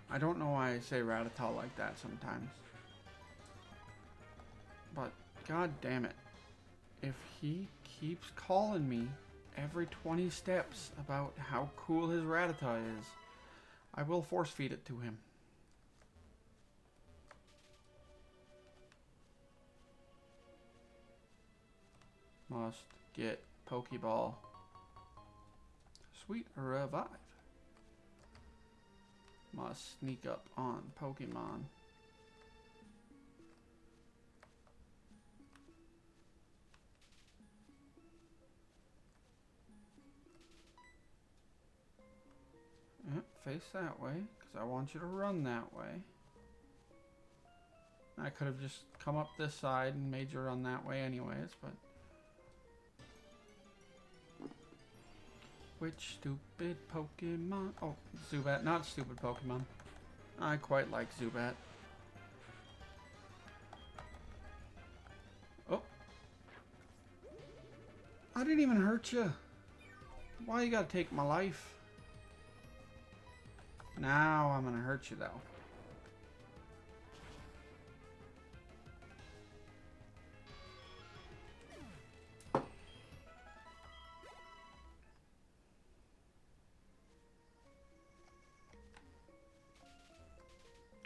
I don't know why I say Rattata like that sometimes. But, god damn it. If he keeps calling me every 20 steps about how cool his Rattata is, I will force feed it to him. Must get Pokeball. Sweet Revive. Must sneak up on Pokemon. Face that way, because I want you to run that way. I could have just come up this side and made you run that way anyways, but... Which stupid Pokemon? Oh, Zubat, not stupid Pokemon. I quite like Zubat. Oh. I didn't even hurt you. Why you gotta take my life? Now I'm gonna hurt you though.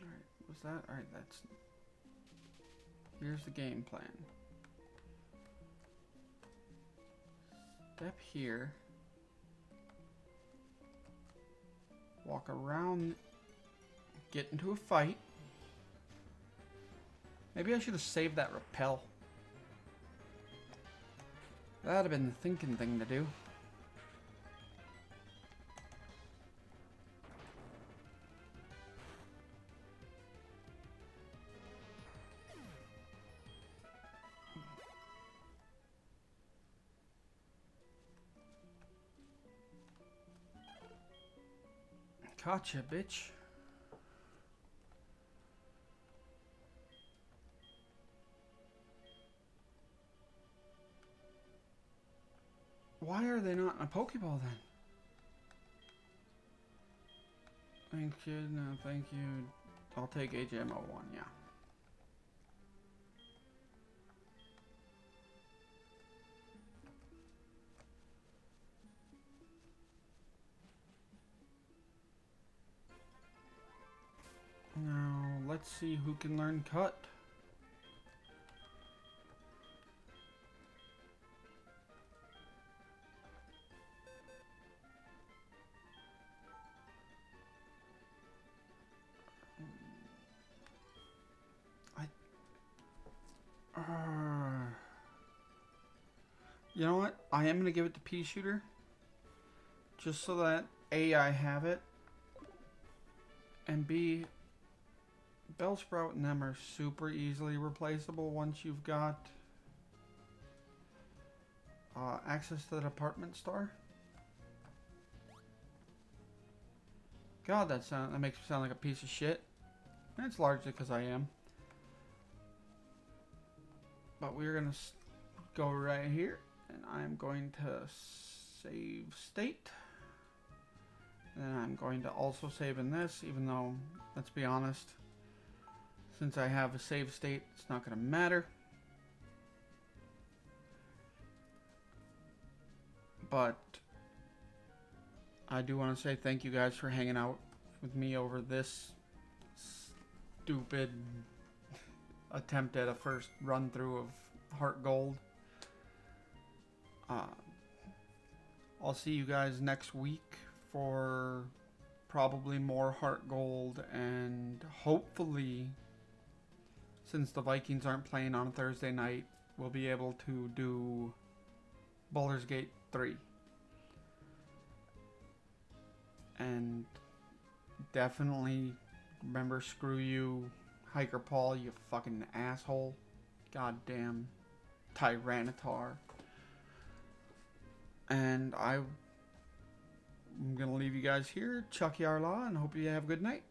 Alright, was that? Alright, that's... Here's the game plan. Step here. Walk around, get into a fight. Maybe I should have saved that repel. That'd have been the thinking thing to do. Gotcha, bitch. Why are they not in a Pokeball then? Thank you, no, thank you. I'll take HMO1, yeah. Now, let's see who can learn Cut. You know what? I am going to give it to Pea Shooter. Just so that A, I have it. And B, Bellsprout and them are super easily replaceable once you've got access to the department store. God, that makes me sound like a piece of shit. And it's largely because I am. But we're going to go right here. And I'm going to save state. And I'm going to also save in this, even though, let's be honest, since I have a save state, it's not going to matter. But I do want to say thank you guys for hanging out with me over this stupid attempt at a first run through of Heartgold. I'll see you guys next week for probably more Heartgold, and hopefully, since the Vikings aren't playing on a Thursday night, we'll be able to do Baldur's Gate 3. And definitely Remember, screw you, Hiker Paul, you fucking asshole. Goddamn Tyranitar. And I'm gonna leave you guys here. Chucky Arla, and hope you have a good night.